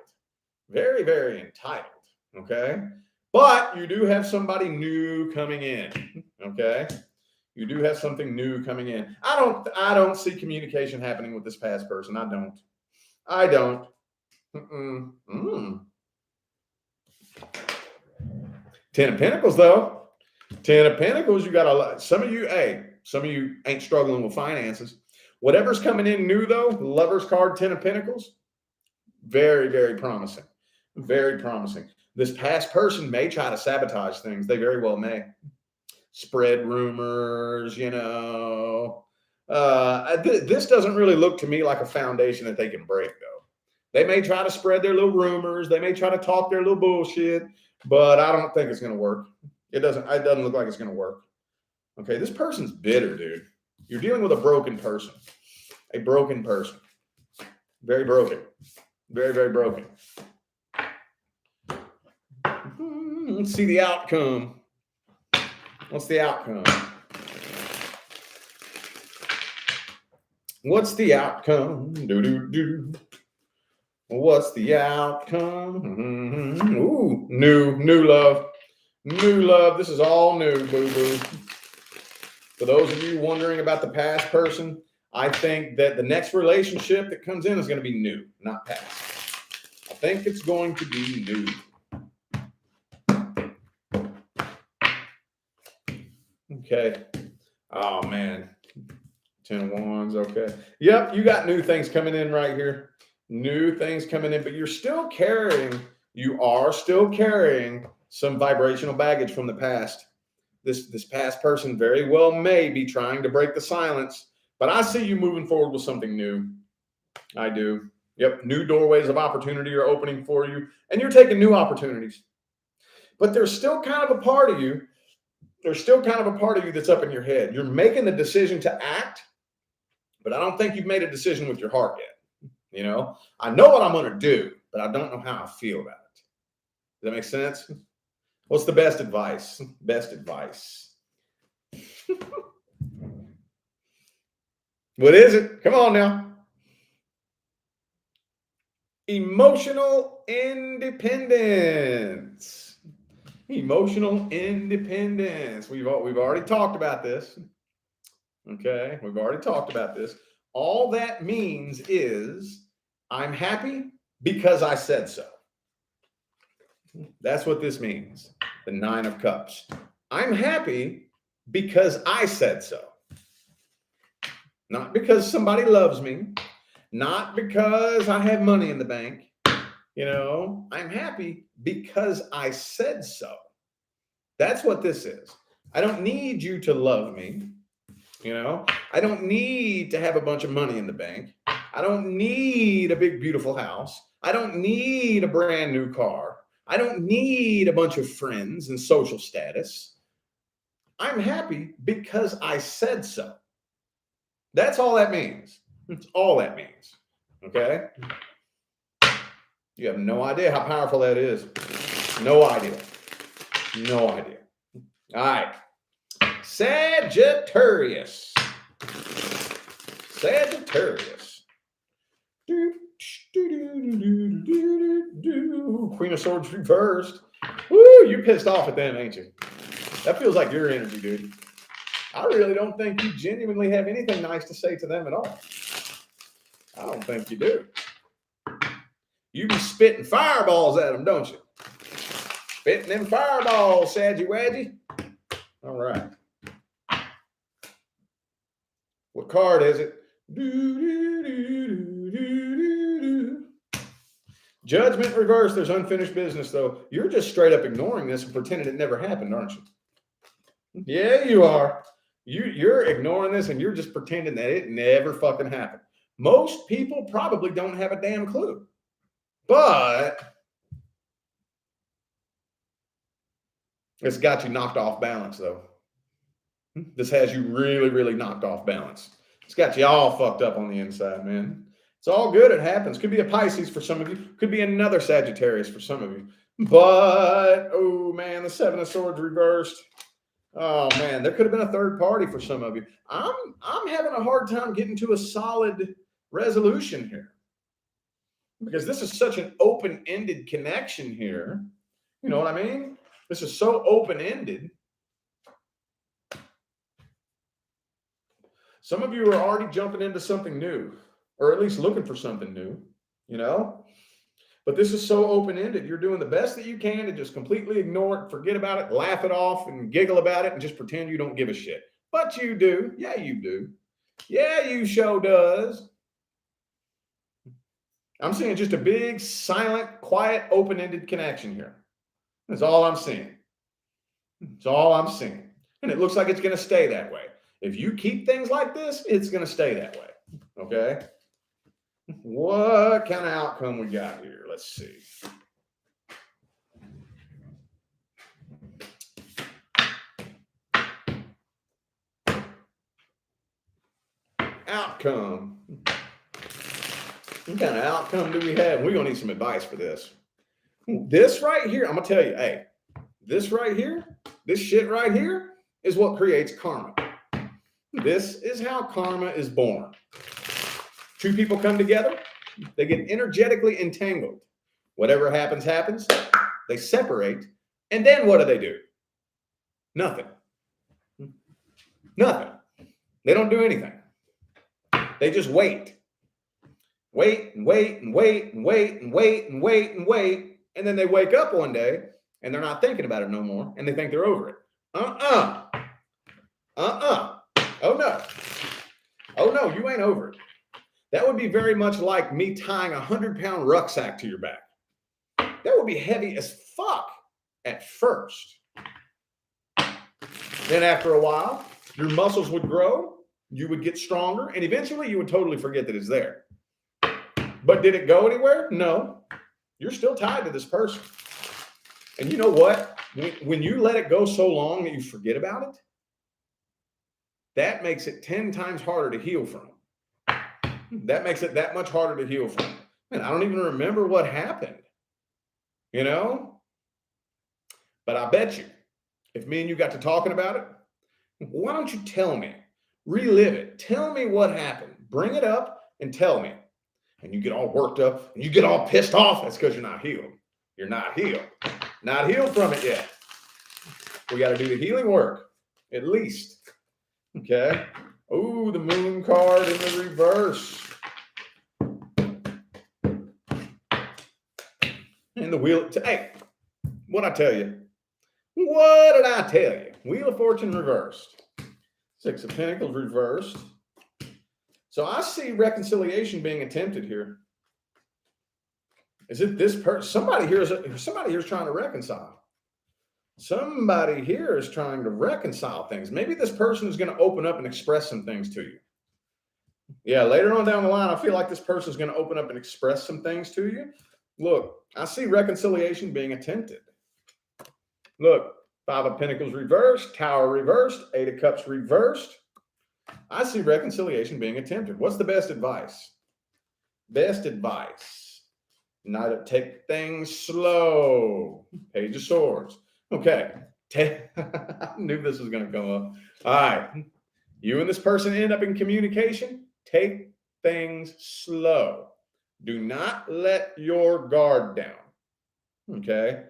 Very, very entitled. Okay. But you do have somebody new coming in. Okay. You do have something new coming in. I don't see communication happening with this past person. I don't. Ten of Pentacles, though. Ten of Pentacles, you got a lot. Some of you ain't struggling with finances. Whatever's coming in new, though, Lover's card, Ten of Pentacles, very, very promising. Very promising. This past person may try to sabotage things. They very well may. Spread rumors, you know. This doesn't really look to me like a foundation that they can break, though. They may try to spread their little rumors. They may try to talk their little bullshit, but I don't think it's going to work. It doesn't look like it's going to work. Okay, this person's bitter, dude. You're dealing with a broken person. A broken person. Very broken. Very, very broken. Let's see the outcome. What's the outcome? What's the outcome? Do. What's the outcome? Ooh, new love. New love. This is all new, boo-boo. For those of you wondering about the past person, I think that the next relationship that comes in is going to be new, not past. I think it's going to be new. Okay. Oh, man. 10 of Wands. Okay. Yep, you got new things coming in right here. New things coming in, but you are still carrying some vibrational baggage from the past. This past person very well may be trying to break the silence, but I see you moving forward with something new. I do. Yep, new doorways of opportunity are opening for you, and you're taking new opportunities. But there's still kind of a part of you. There's still kind of a part of you that's up in your head. You're making the decision to act, but I don't think you've made a decision with your heart yet. You know, I know what I'm going to do, but I don't know how I feel about it. Does that make sense? What's the best advice? Best advice. What is it? Come on now. Emotional independence. Emotional independence. We've already talked about this. Okay, we've already talked about this. All that means is I'm happy because I said so. That's what this means. The 9 of Cups. I'm happy because I said so. Not because somebody loves me. Not because I have money in the bank. You know, I'm happy because I said so. That's what this is. I don't need you to love me. You know, I don't need to have a bunch of money in the bank. I don't need a big, beautiful house. I don't need a brand new car. I don't need a bunch of friends and social status. I'm happy because I said so. That's all that means. That's all that means. Okay? You have no idea how powerful that is. No idea. No idea. All right. Sagittarius. Sagittarius. Queen of Swords reversed. Woo, you pissed off at them, ain't you? That feels like your energy, dude. I really don't think you genuinely have anything nice to say to them at all. I don't think you do. You be spitting fireballs at them, don't you? Spitting them fireballs, Saggy Wadgy. All right. What card is it? Judgment reversed. There's unfinished business, though. You're just straight up ignoring this and pretending it never happened, aren't you? Yeah, you are. You're ignoring this and you're just pretending that it never fucking happened. Most people probably don't have a damn clue. But it's got you knocked off balance, though. This has you really, really knocked off balance. It's got you all fucked up on the inside, man. It's all good. It happens. Could be a Pisces for some of you. Could be another Sagittarius for some of you. But, oh, man, the 7 of Swords reversed. Oh, man, there could have been a third party for some of you. I'm having a hard time getting to a solid resolution here. Because this is such an open-ended connection here. You know what I mean? This is so open-ended. Some of you are already jumping into something new, or at least looking for something new, you know? But this is so open-ended. You're doing the best that you can to just completely ignore it, forget about it, laugh it off, and giggle about it, and just pretend you don't give a shit. But you do. Yeah, you do. Yeah, you sure does. I'm seeing just a big, silent, quiet, open-ended connection here. That's all I'm seeing. That's all I'm seeing. And it looks like it's going to stay that way. If you keep things like this, it's going to stay that way. Okay? What kind of outcome we got here? Let's see. Outcome. What kind of outcome do we have? We're going to need some advice for this. This right here, I'm going to tell you, hey, this right here, this shit right here is what creates karma. This is how karma is born. Two people come together, they get energetically entangled. Whatever happens, happens. They separate. And then what do? Nothing. Nothing. They don't do anything. They just wait. Wait and wait and wait and wait and wait and wait and wait. And then they wake up one day and they're not thinking about it no more. And they think they're over it. Oh no. Oh no, you ain't over it. That would be very much like me tying a 100-pound rucksack to your back. That would be heavy as fuck at first. Then after a while, your muscles would grow, you would get stronger, and eventually you would totally forget that it's there. But did it go anywhere? No. You're still tied to this person. And you know what? When you let it go so long that you forget about it, that makes it 10 times harder to heal from. That makes it that much harder to heal from. Man, I don't even remember what happened. You know? But I bet you, if me and you got to talking about it, why don't you tell me? Relive it. Tell me what happened. Bring it up and tell me. And you get all worked up and you get all pissed off. That's because you're not healed. You're not healed. Not healed from it yet. We got to do the healing work, at least. Okay. Oh, the moon card in the reverse. And the wheel. Hey, what'd I tell you? What did I tell you? Wheel of Fortune reversed. Six of Pentacles reversed. So I see reconciliation being attempted here. Is it this person? Somebody here is trying to reconcile. Somebody here is trying to reconcile things. Maybe this person is going to open up and express some things to you. Yeah, later on down the line, I feel like this person is going to open up and express some things to you. Look, I see reconciliation being attempted. Look, Five of Pentacles reversed, Tower reversed, Eight of Cups reversed. I see reconciliation being attempted. What's the best advice? Best advice. Not to take things slow. Page of Swords. Okay. I knew this was going to come up. All right. You and this person end up in communication. Take things slow. Do not let your guard down. Okay.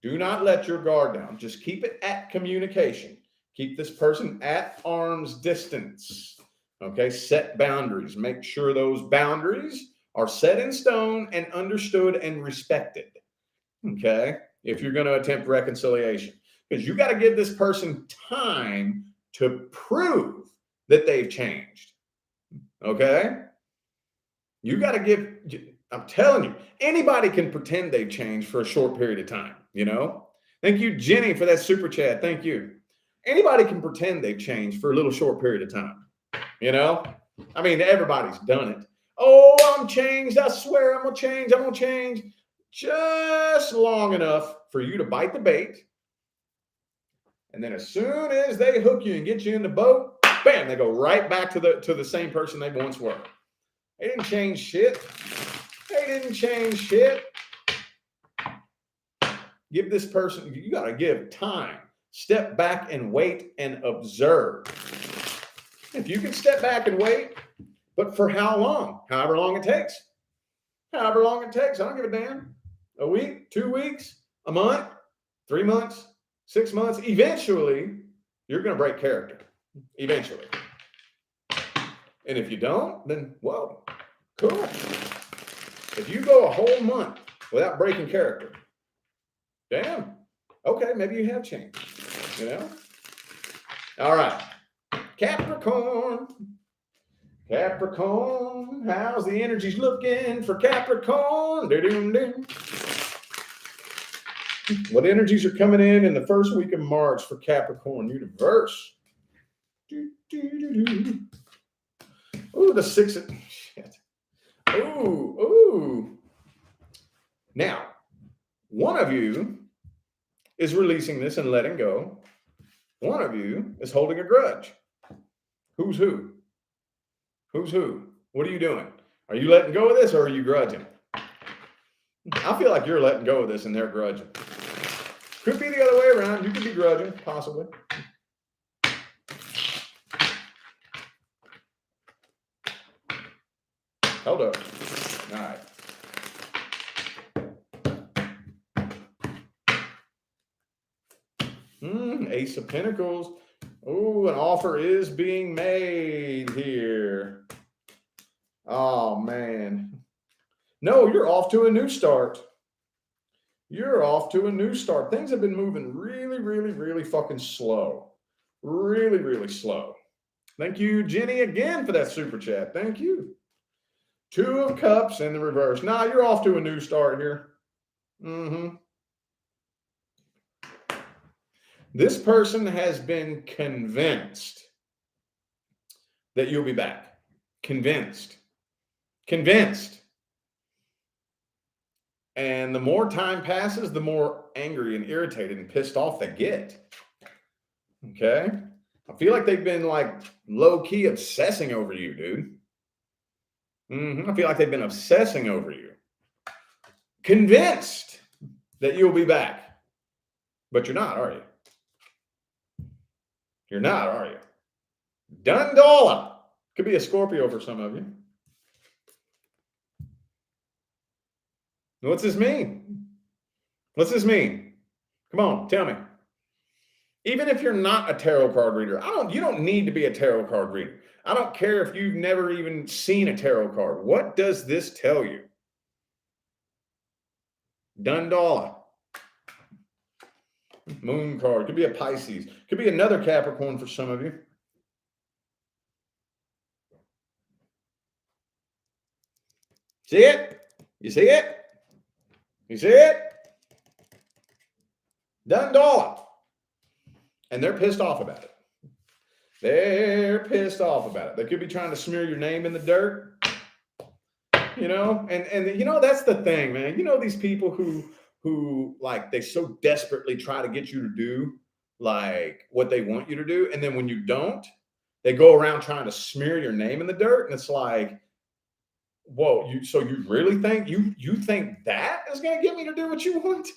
Do not let your guard down. Just keep it at communication. Keep this person at arm's distance. Okay. Set boundaries. Make sure those boundaries are set in stone and understood and respected. Okay. If you're going to attempt reconciliation, because you got to give this person time to prove that they've changed. Okay. You got to give, I'm telling you, anybody can pretend they've changed for a short period of time. You know, thank you, Jenny, for that super chat. Thank you. Anybody can pretend they've changed for a little short period of time. You know, I mean, everybody's done it. Oh, I'm changed. I swear I'm going to change. I'm going to change. Just long enough for you to bite the bait. And then as soon as they hook you and get you in the boat, bam, they go right back to the same person they once were. They didn't change shit. They didn't change shit. Give this person, you got to give time. Step back and wait and observe. If you can step back and wait, but for how long? However long it takes. However long it takes. I don't give a damn. A week, 2 weeks, a month, 3 months, 6 months. Eventually, you're going to break character. Eventually. And if you don't, then, well, cool. If you go a whole month without breaking character, damn, okay, maybe you have changed, you know? All right. Capricorn. Capricorn, how's the energies looking for Capricorn? What energies are coming in the first week of March for Capricorn universe? Ooh, the six of shit. Ooh. Now, one of you is releasing this and letting go. One of you is holding a grudge. Who's who? Who's who? What are you doing? Are you letting go of this or are you grudging? I feel like you're letting go of this and they're grudging. Could be the other way around. You could be grudging, possibly. Hold up. All right. Ace of Pentacles. Oh, an offer is being made here. Oh, man. No, you're off to a new start. You're off to a new start. Things have been moving really, really, really fucking slow. Really, really slow. Thank you, Jenny, again for that super chat. Thank you. 2 of Cups in the reverse. Nah, you're off to a new start here. This person has been convinced that you'll be back. Convinced. And the more time passes, the more angry and irritated and pissed off they get. Okay? I feel like they've been like low-key obsessing over you, dude. I feel like they've been obsessing over you. Convinced that you'll be back. But you're not, are you? You're not, are you? Dundala. Could be a Scorpio for some of you. What's this mean? What's this mean? Come on, tell me. Even if you're not a tarot card reader, you don't need to be a tarot card reader. I don't care if you've never even seen a tarot card. What does this tell you? Dundala. Moon card. Could be a Pisces. Could be another Capricorn for some of you. See it? You see it? You see it? Dundala. And they're pissed off about it. They're pissed off about it. They could be trying to smear your name in the dirt. You know? And you know, that's the thing, man. You know, these people who like, they so desperately try to get you to do like what they want you to do. And then when you don't, they go around trying to smear your name in the dirt. And it's like, whoa, so you really think you think that is going to get me to do what you want?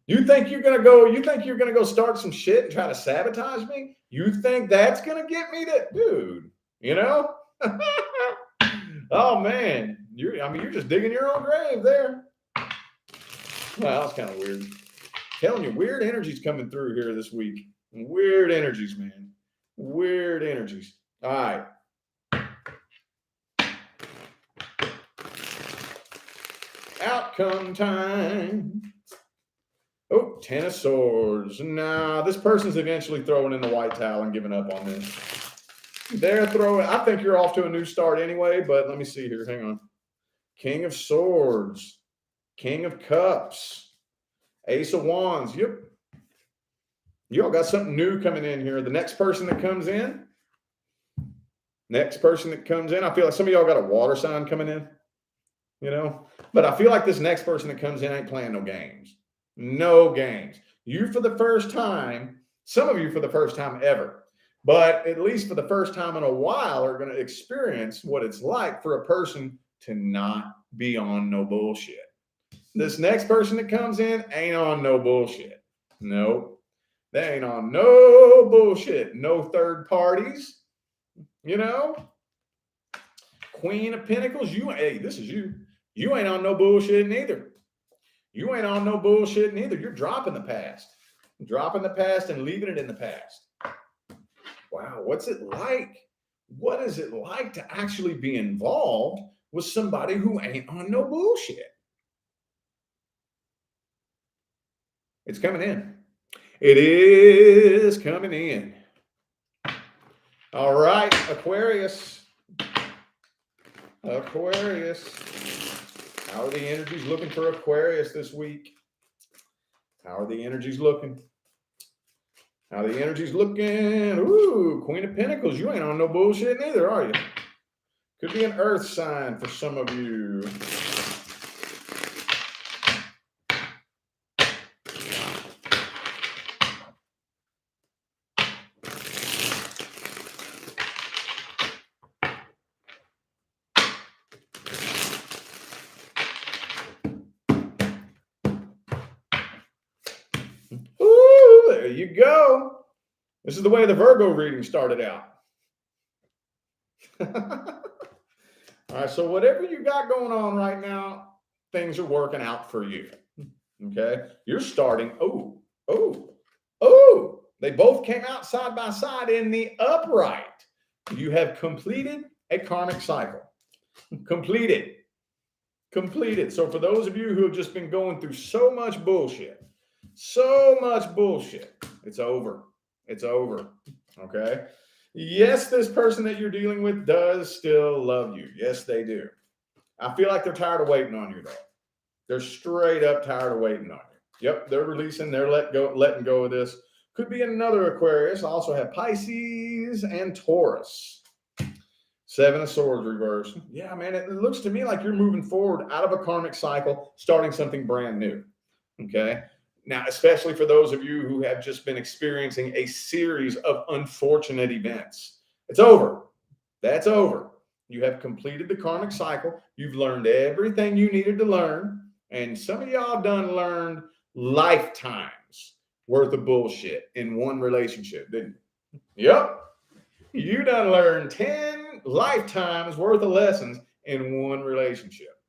You think you're going to go start some shit and try to sabotage me? You think that's going to get me to, dude, you know? Oh man, you're just digging your own grave there. Well, that's kind of weird. Telling you, weird energies coming through here this week. Weird energies, man. Weird energies. All right. Outcome time. Oh, 10 of Swords. Nah, this person's eventually throwing in the white towel and giving up on this. I think you're off to a new start anyway, but let me see here. Hang on. King of Swords. King of Cups. Ace of Wands. Yep. You all got something new coming in here. The next person that comes in. I feel like some of y'all got a water sign coming in. You know? But I feel like this next person that comes in ain't playing no games. No games. You for the first time, some of you for the first time ever, but at least for the first time in a while are going to experience what it's like for a person to not be on no bullshit. This next person that comes in ain't on no bullshit. Nope. They ain't on no bullshit. No third parties. You know? Queen of Pentacles. Hey, this is you. You ain't on no bullshit neither. You ain't on no bullshit neither. You're dropping the past. Dropping the past and leaving it in the past. Wow, what's it like? What is it like to actually be involved with somebody who ain't on no bullshit? It's coming in. It is coming in. All right, Aquarius. How are the energies looking for Aquarius this week? How are the energies looking? Ooh, Queen of Pentacles. You ain't on no bullshit neither, are you? Could be an earth sign for some of you. Ooh, there you go. This is the way the Virgo reading started out. All right, so whatever you got going on right now, things are working out for you. Okay, you're starting. They both came out side by side in the upright. You have completed a karmic cycle. Completed. So for those of you who have just been going through so much bullshit, it's over. It's over. Okay. Yes, this person that you're dealing with does still love you. Yes, they do. I feel like they're tired of waiting on you, though. They're straight up tired of waiting on you. Yep, they're releasing. They're letting go of this. Could be another Aquarius. I also have Pisces and Taurus. 7 of Swords reversed. Yeah, man, it looks to me like you're moving forward out of a karmic cycle, starting something brand new. Okay. Now, especially for those of you who have just been experiencing a series of unfortunate events, it's over. That's over. You have completed the karmic cycle. You've learned everything you needed to learn. And some of y'all done learned lifetimes worth of bullshit in one relationship, didn't you? Yep. You done learned 10 lifetimes worth of lessons in one relationship.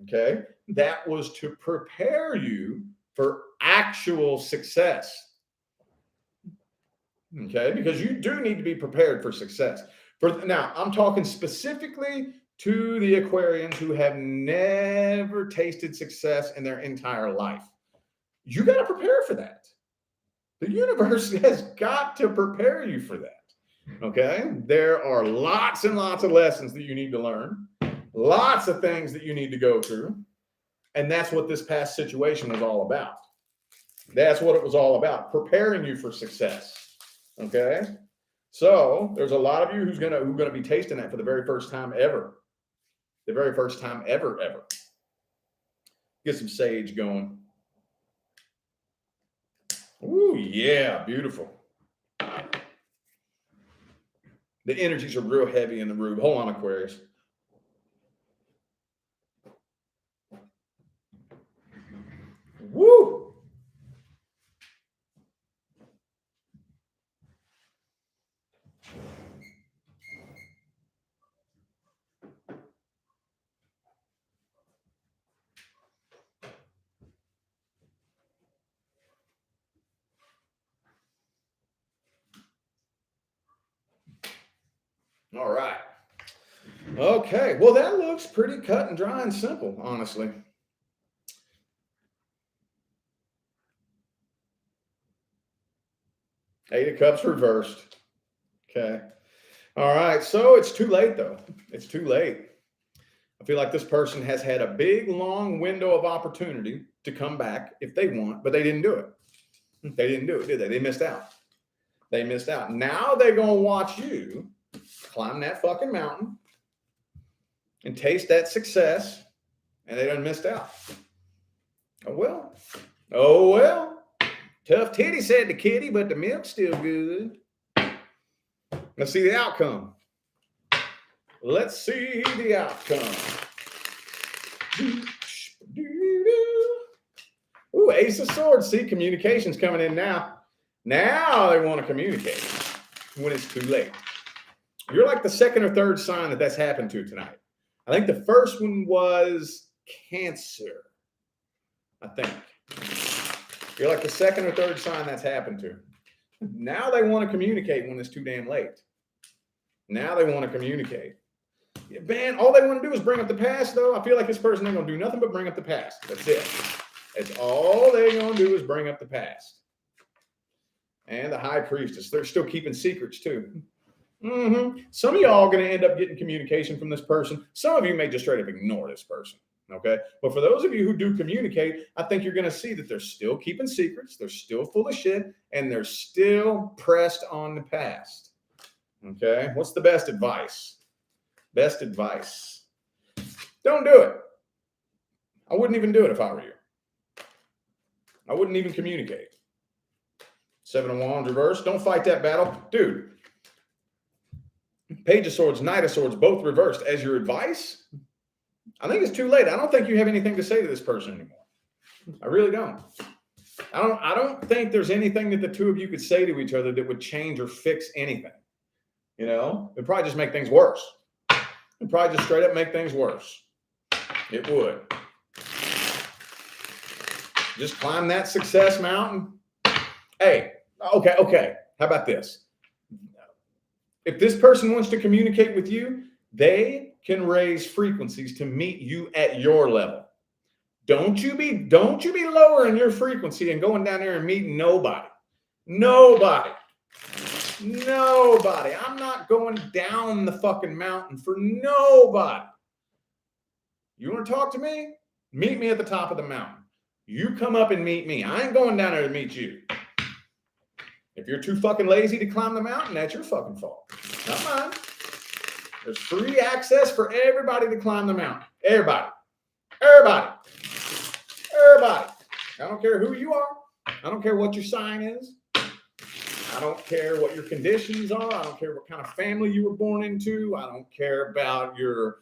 Okay. That was to prepare you for actual success. Okay. Because you do need to be prepared for success. Now, I'm talking specifically to the Aquarians who have never tasted success in their entire life. You got to prepare for that. The universe has got to prepare you for that. Okay. There are lots and lots of lessons that you need to learn, lots of things that you need to go through. And that's what this past situation was all about. That's what it was all about, preparing you for success. Okay. So there's a lot of you who's gonna be tasting that for the very first time ever. The very first time ever. Get some sage going. Ooh, yeah, beautiful. The energies are real heavy in the room. Hold on, Aquarius. Woo! All right. Okay. Well, that looks pretty cut and dry and simple, honestly. Eight of Cups reversed. Okay. All right. So it's too late, though. It's too late. I feel like this person has had a big, long window of opportunity to come back if they want, but they didn't do it. They didn't do it, did they? They missed out. They missed out. Now they're going to watch you climb that fucking mountain and taste that success, and they done missed out. Oh, well. Tough titty, said the kitty, but the milk's still good. Let's see the outcome. Let's see the outcome. Ooh, Ace of Swords. See, communication's coming in now. Now they want to communicate when it's too late. You're like the second or third sign that's happened to tonight. I think the first one was Cancer. I think. You're like the second or third sign that's happened to. Now they want to communicate when it's too damn late. Now they want to communicate. Man, all they want to do is bring up the past, though. I feel like this person ain't going to do nothing but bring up the past. That's it. That's all they're going to do is bring up the past. And the High Priestess. They're still keeping secrets, too. Some of y'all are going to end up getting communication from this person. Some of you may just straight up ignore this person. Okay. But for those of you who do communicate, I think you're going to see that they're still keeping secrets. They're still full of shit, and they're still pressed on the past. Okay. What's the best advice? Best advice. Don't do it. I wouldn't even do it if I were you. I wouldn't even communicate. 7 of Wands reversed. Don't fight that battle. Dude. Page of Swords, Knight of Swords, both reversed. As your advice, I think it's too late. I don't think you have anything to say to this person anymore. I really don't. I don't think there's anything that the two of you could say to each other that would change or fix anything. You know, it'd probably just make things worse. It'd probably just straight up make things worse. It would. Just climb that success mountain. Hey, okay. How about this? If this person wants to communicate with you, they can raise frequencies to meet you at your level. Don't you be lowering your frequency and going down there and meeting nobody. Nobody. I'm not going down the fucking mountain for nobody. You want to talk to me? Meet me at the top of the mountain. You come up and meet me. I ain't going down there to meet you. If you're too fucking lazy to climb the mountain, that's your fucking fault. Not mine. There's free access for everybody to climb the mountain. Everybody. I don't care who you are. I don't care what your sign is. I don't care what your conditions are. I don't care what kind of family you were born into. I don't care about your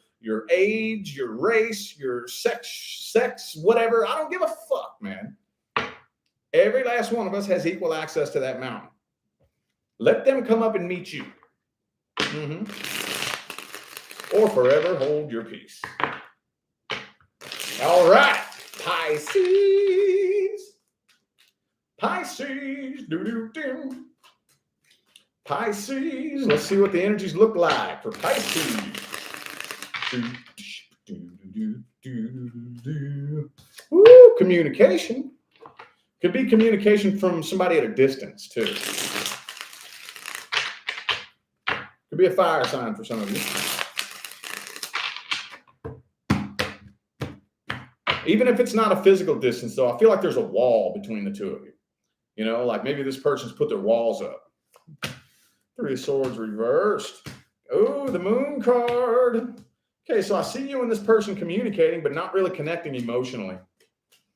age, your race, your sex, whatever. I don't give a fuck, man. Every last one of us has equal access to that mountain. Let them come up and meet you. Or forever hold your peace. All right. Pisces. Do. Pisces. Let's see what the energies look like for Pisces. Woo, communication. Could be communication from somebody at a distance, too. Could be a fire sign for some of you. Even if it's not a physical distance, though, I feel like there's a wall between the two of you. You know, like maybe this person's put their walls up. Three of Swords reversed. Oh, the Moon card. Okay, so I see you and this person communicating, but not really connecting emotionally.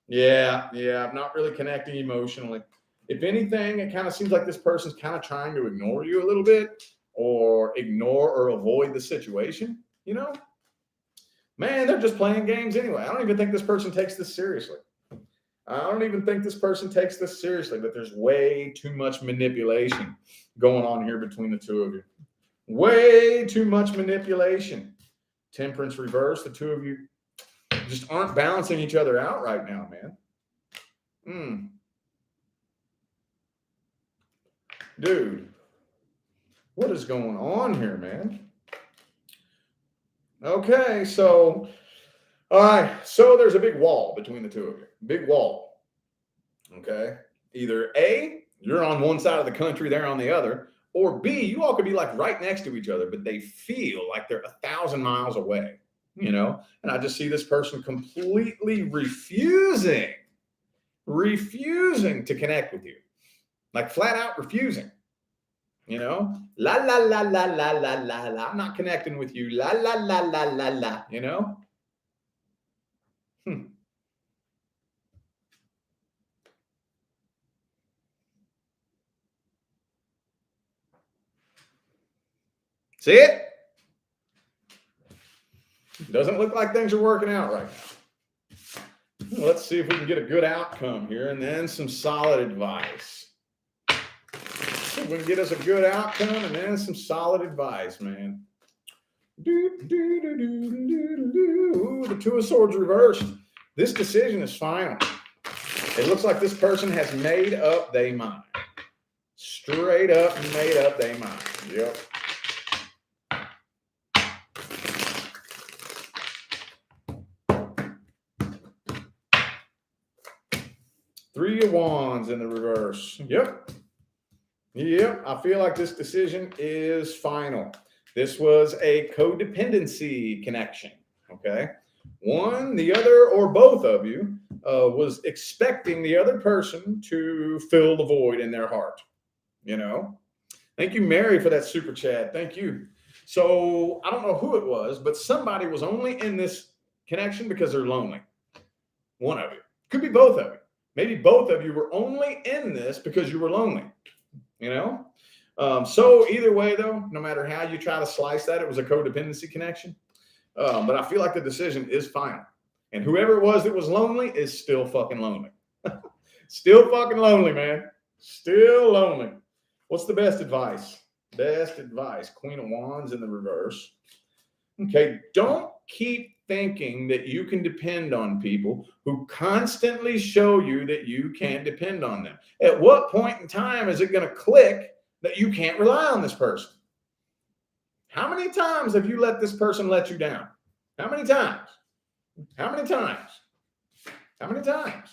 Yeah, not really connecting emotionally. If anything, it kind of seems like this person's kind of trying to ignore you a little bit, or ignore or avoid the situation, you know? Man, they're just playing games anyway. I don't even think this person takes this seriously. But there's way too much manipulation going on here between the two of you. Way too much manipulation. Temperance reverse. The two of you just aren't balancing each other out right now, man. Dude, what is going on here, man? Okay, so, all right. So there's a big wall between the two of you. Big wall. Okay. Either A, you're on one side of the country, they're on the other, or B, you all could be like right next to each other, but they feel like they're 1,000 miles away, you know? And I just see this person completely refusing to connect with you. Like flat out refusing. You know, la, la, la, la, la, la, la, la. I'm not connecting with you. La, la, la, la, la, la, you know? See it? Doesn't look like things are working out right now. Let's see if we can get a good outcome here and then some solid advice. We can get us a good outcome and then some solid advice, man. The Two of Swords reversed. This decision is final. It looks like this person has made up their mind. Straight up made up their mind. Yep. Three of Wands in the reverse. Yep. I feel like this decision is final. This was a codependency connection, okay? One, the other, or both of you was expecting the other person to fill the void in their heart, you know? Thank you, Mary, for that super chat. Thank you. So I don't know who it was, but somebody was only in this connection because they're lonely. One of you. Could be both of you. Maybe both of you were only in this because you were lonely. You know, so either way, though, no matter how you try to slice that, it was a codependency connection. But I feel like the decision is final. And whoever it was that was lonely is still fucking lonely. Still fucking lonely, man. Still lonely. What's the best advice? Best advice. Queen of Wands in the reverse. Okay, don't keep thinking that you can depend on people who constantly show you that you can't depend on them. At what point in time is it going to click that you can't rely on this person? How many times have you let this person let you down? How many times? How many times? How many times?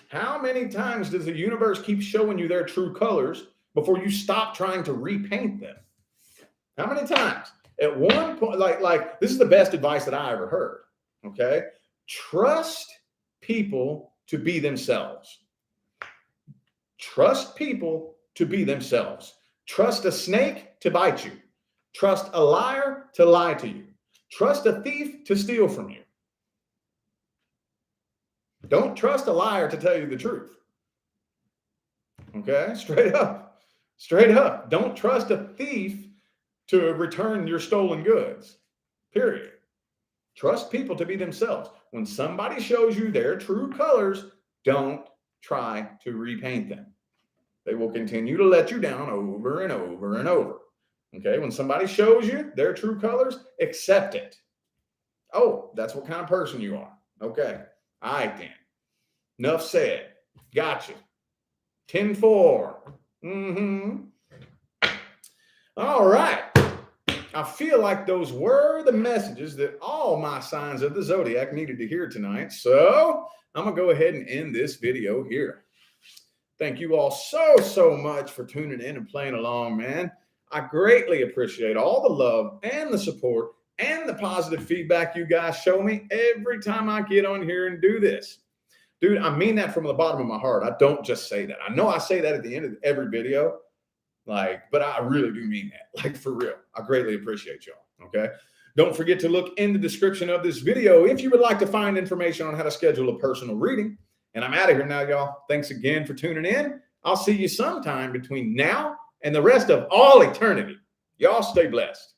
How many times does the universe keep showing you their true colors before you stop trying to repaint them? How many times? At one point, like this is the best advice that I ever heard. Okay. Trust people to be themselves. Trust people to be themselves. Trust a snake to bite you. Trust a liar to lie to you. Trust a thief to steal from you. Don't trust a liar to tell you the truth. Okay? Straight up. Straight up. Don't trust a thief to return your stolen goods. Period. Trust people to be themselves. When somebody shows you their true colors, don't try to repaint them. They will continue to let you down over and over and over. Okay? When somebody shows you their true colors, accept it. Oh, that's what kind of person you are. Okay. All right, then. Enough said. Gotcha. 10-4. All right. I feel like those were the messages that all my signs of the zodiac needed to hear tonight. So I'm going to go ahead and end this video here. Thank you all so much for tuning in and playing along, man. I greatly appreciate all the love and the support and the positive feedback you guys show me every time I get on here and do this. Dude, I mean that from the bottom of my heart. I don't just say that. I know I say that at the end of every video, but I really do mean that, like for real. I greatly appreciate y'all, okay? Don't forget to look in the description of this video if you would like to find information on how to schedule a personal reading. And I'm out of here now, y'all. Thanks again for tuning in. I'll see you sometime between now and the rest of all eternity. Y'all stay blessed.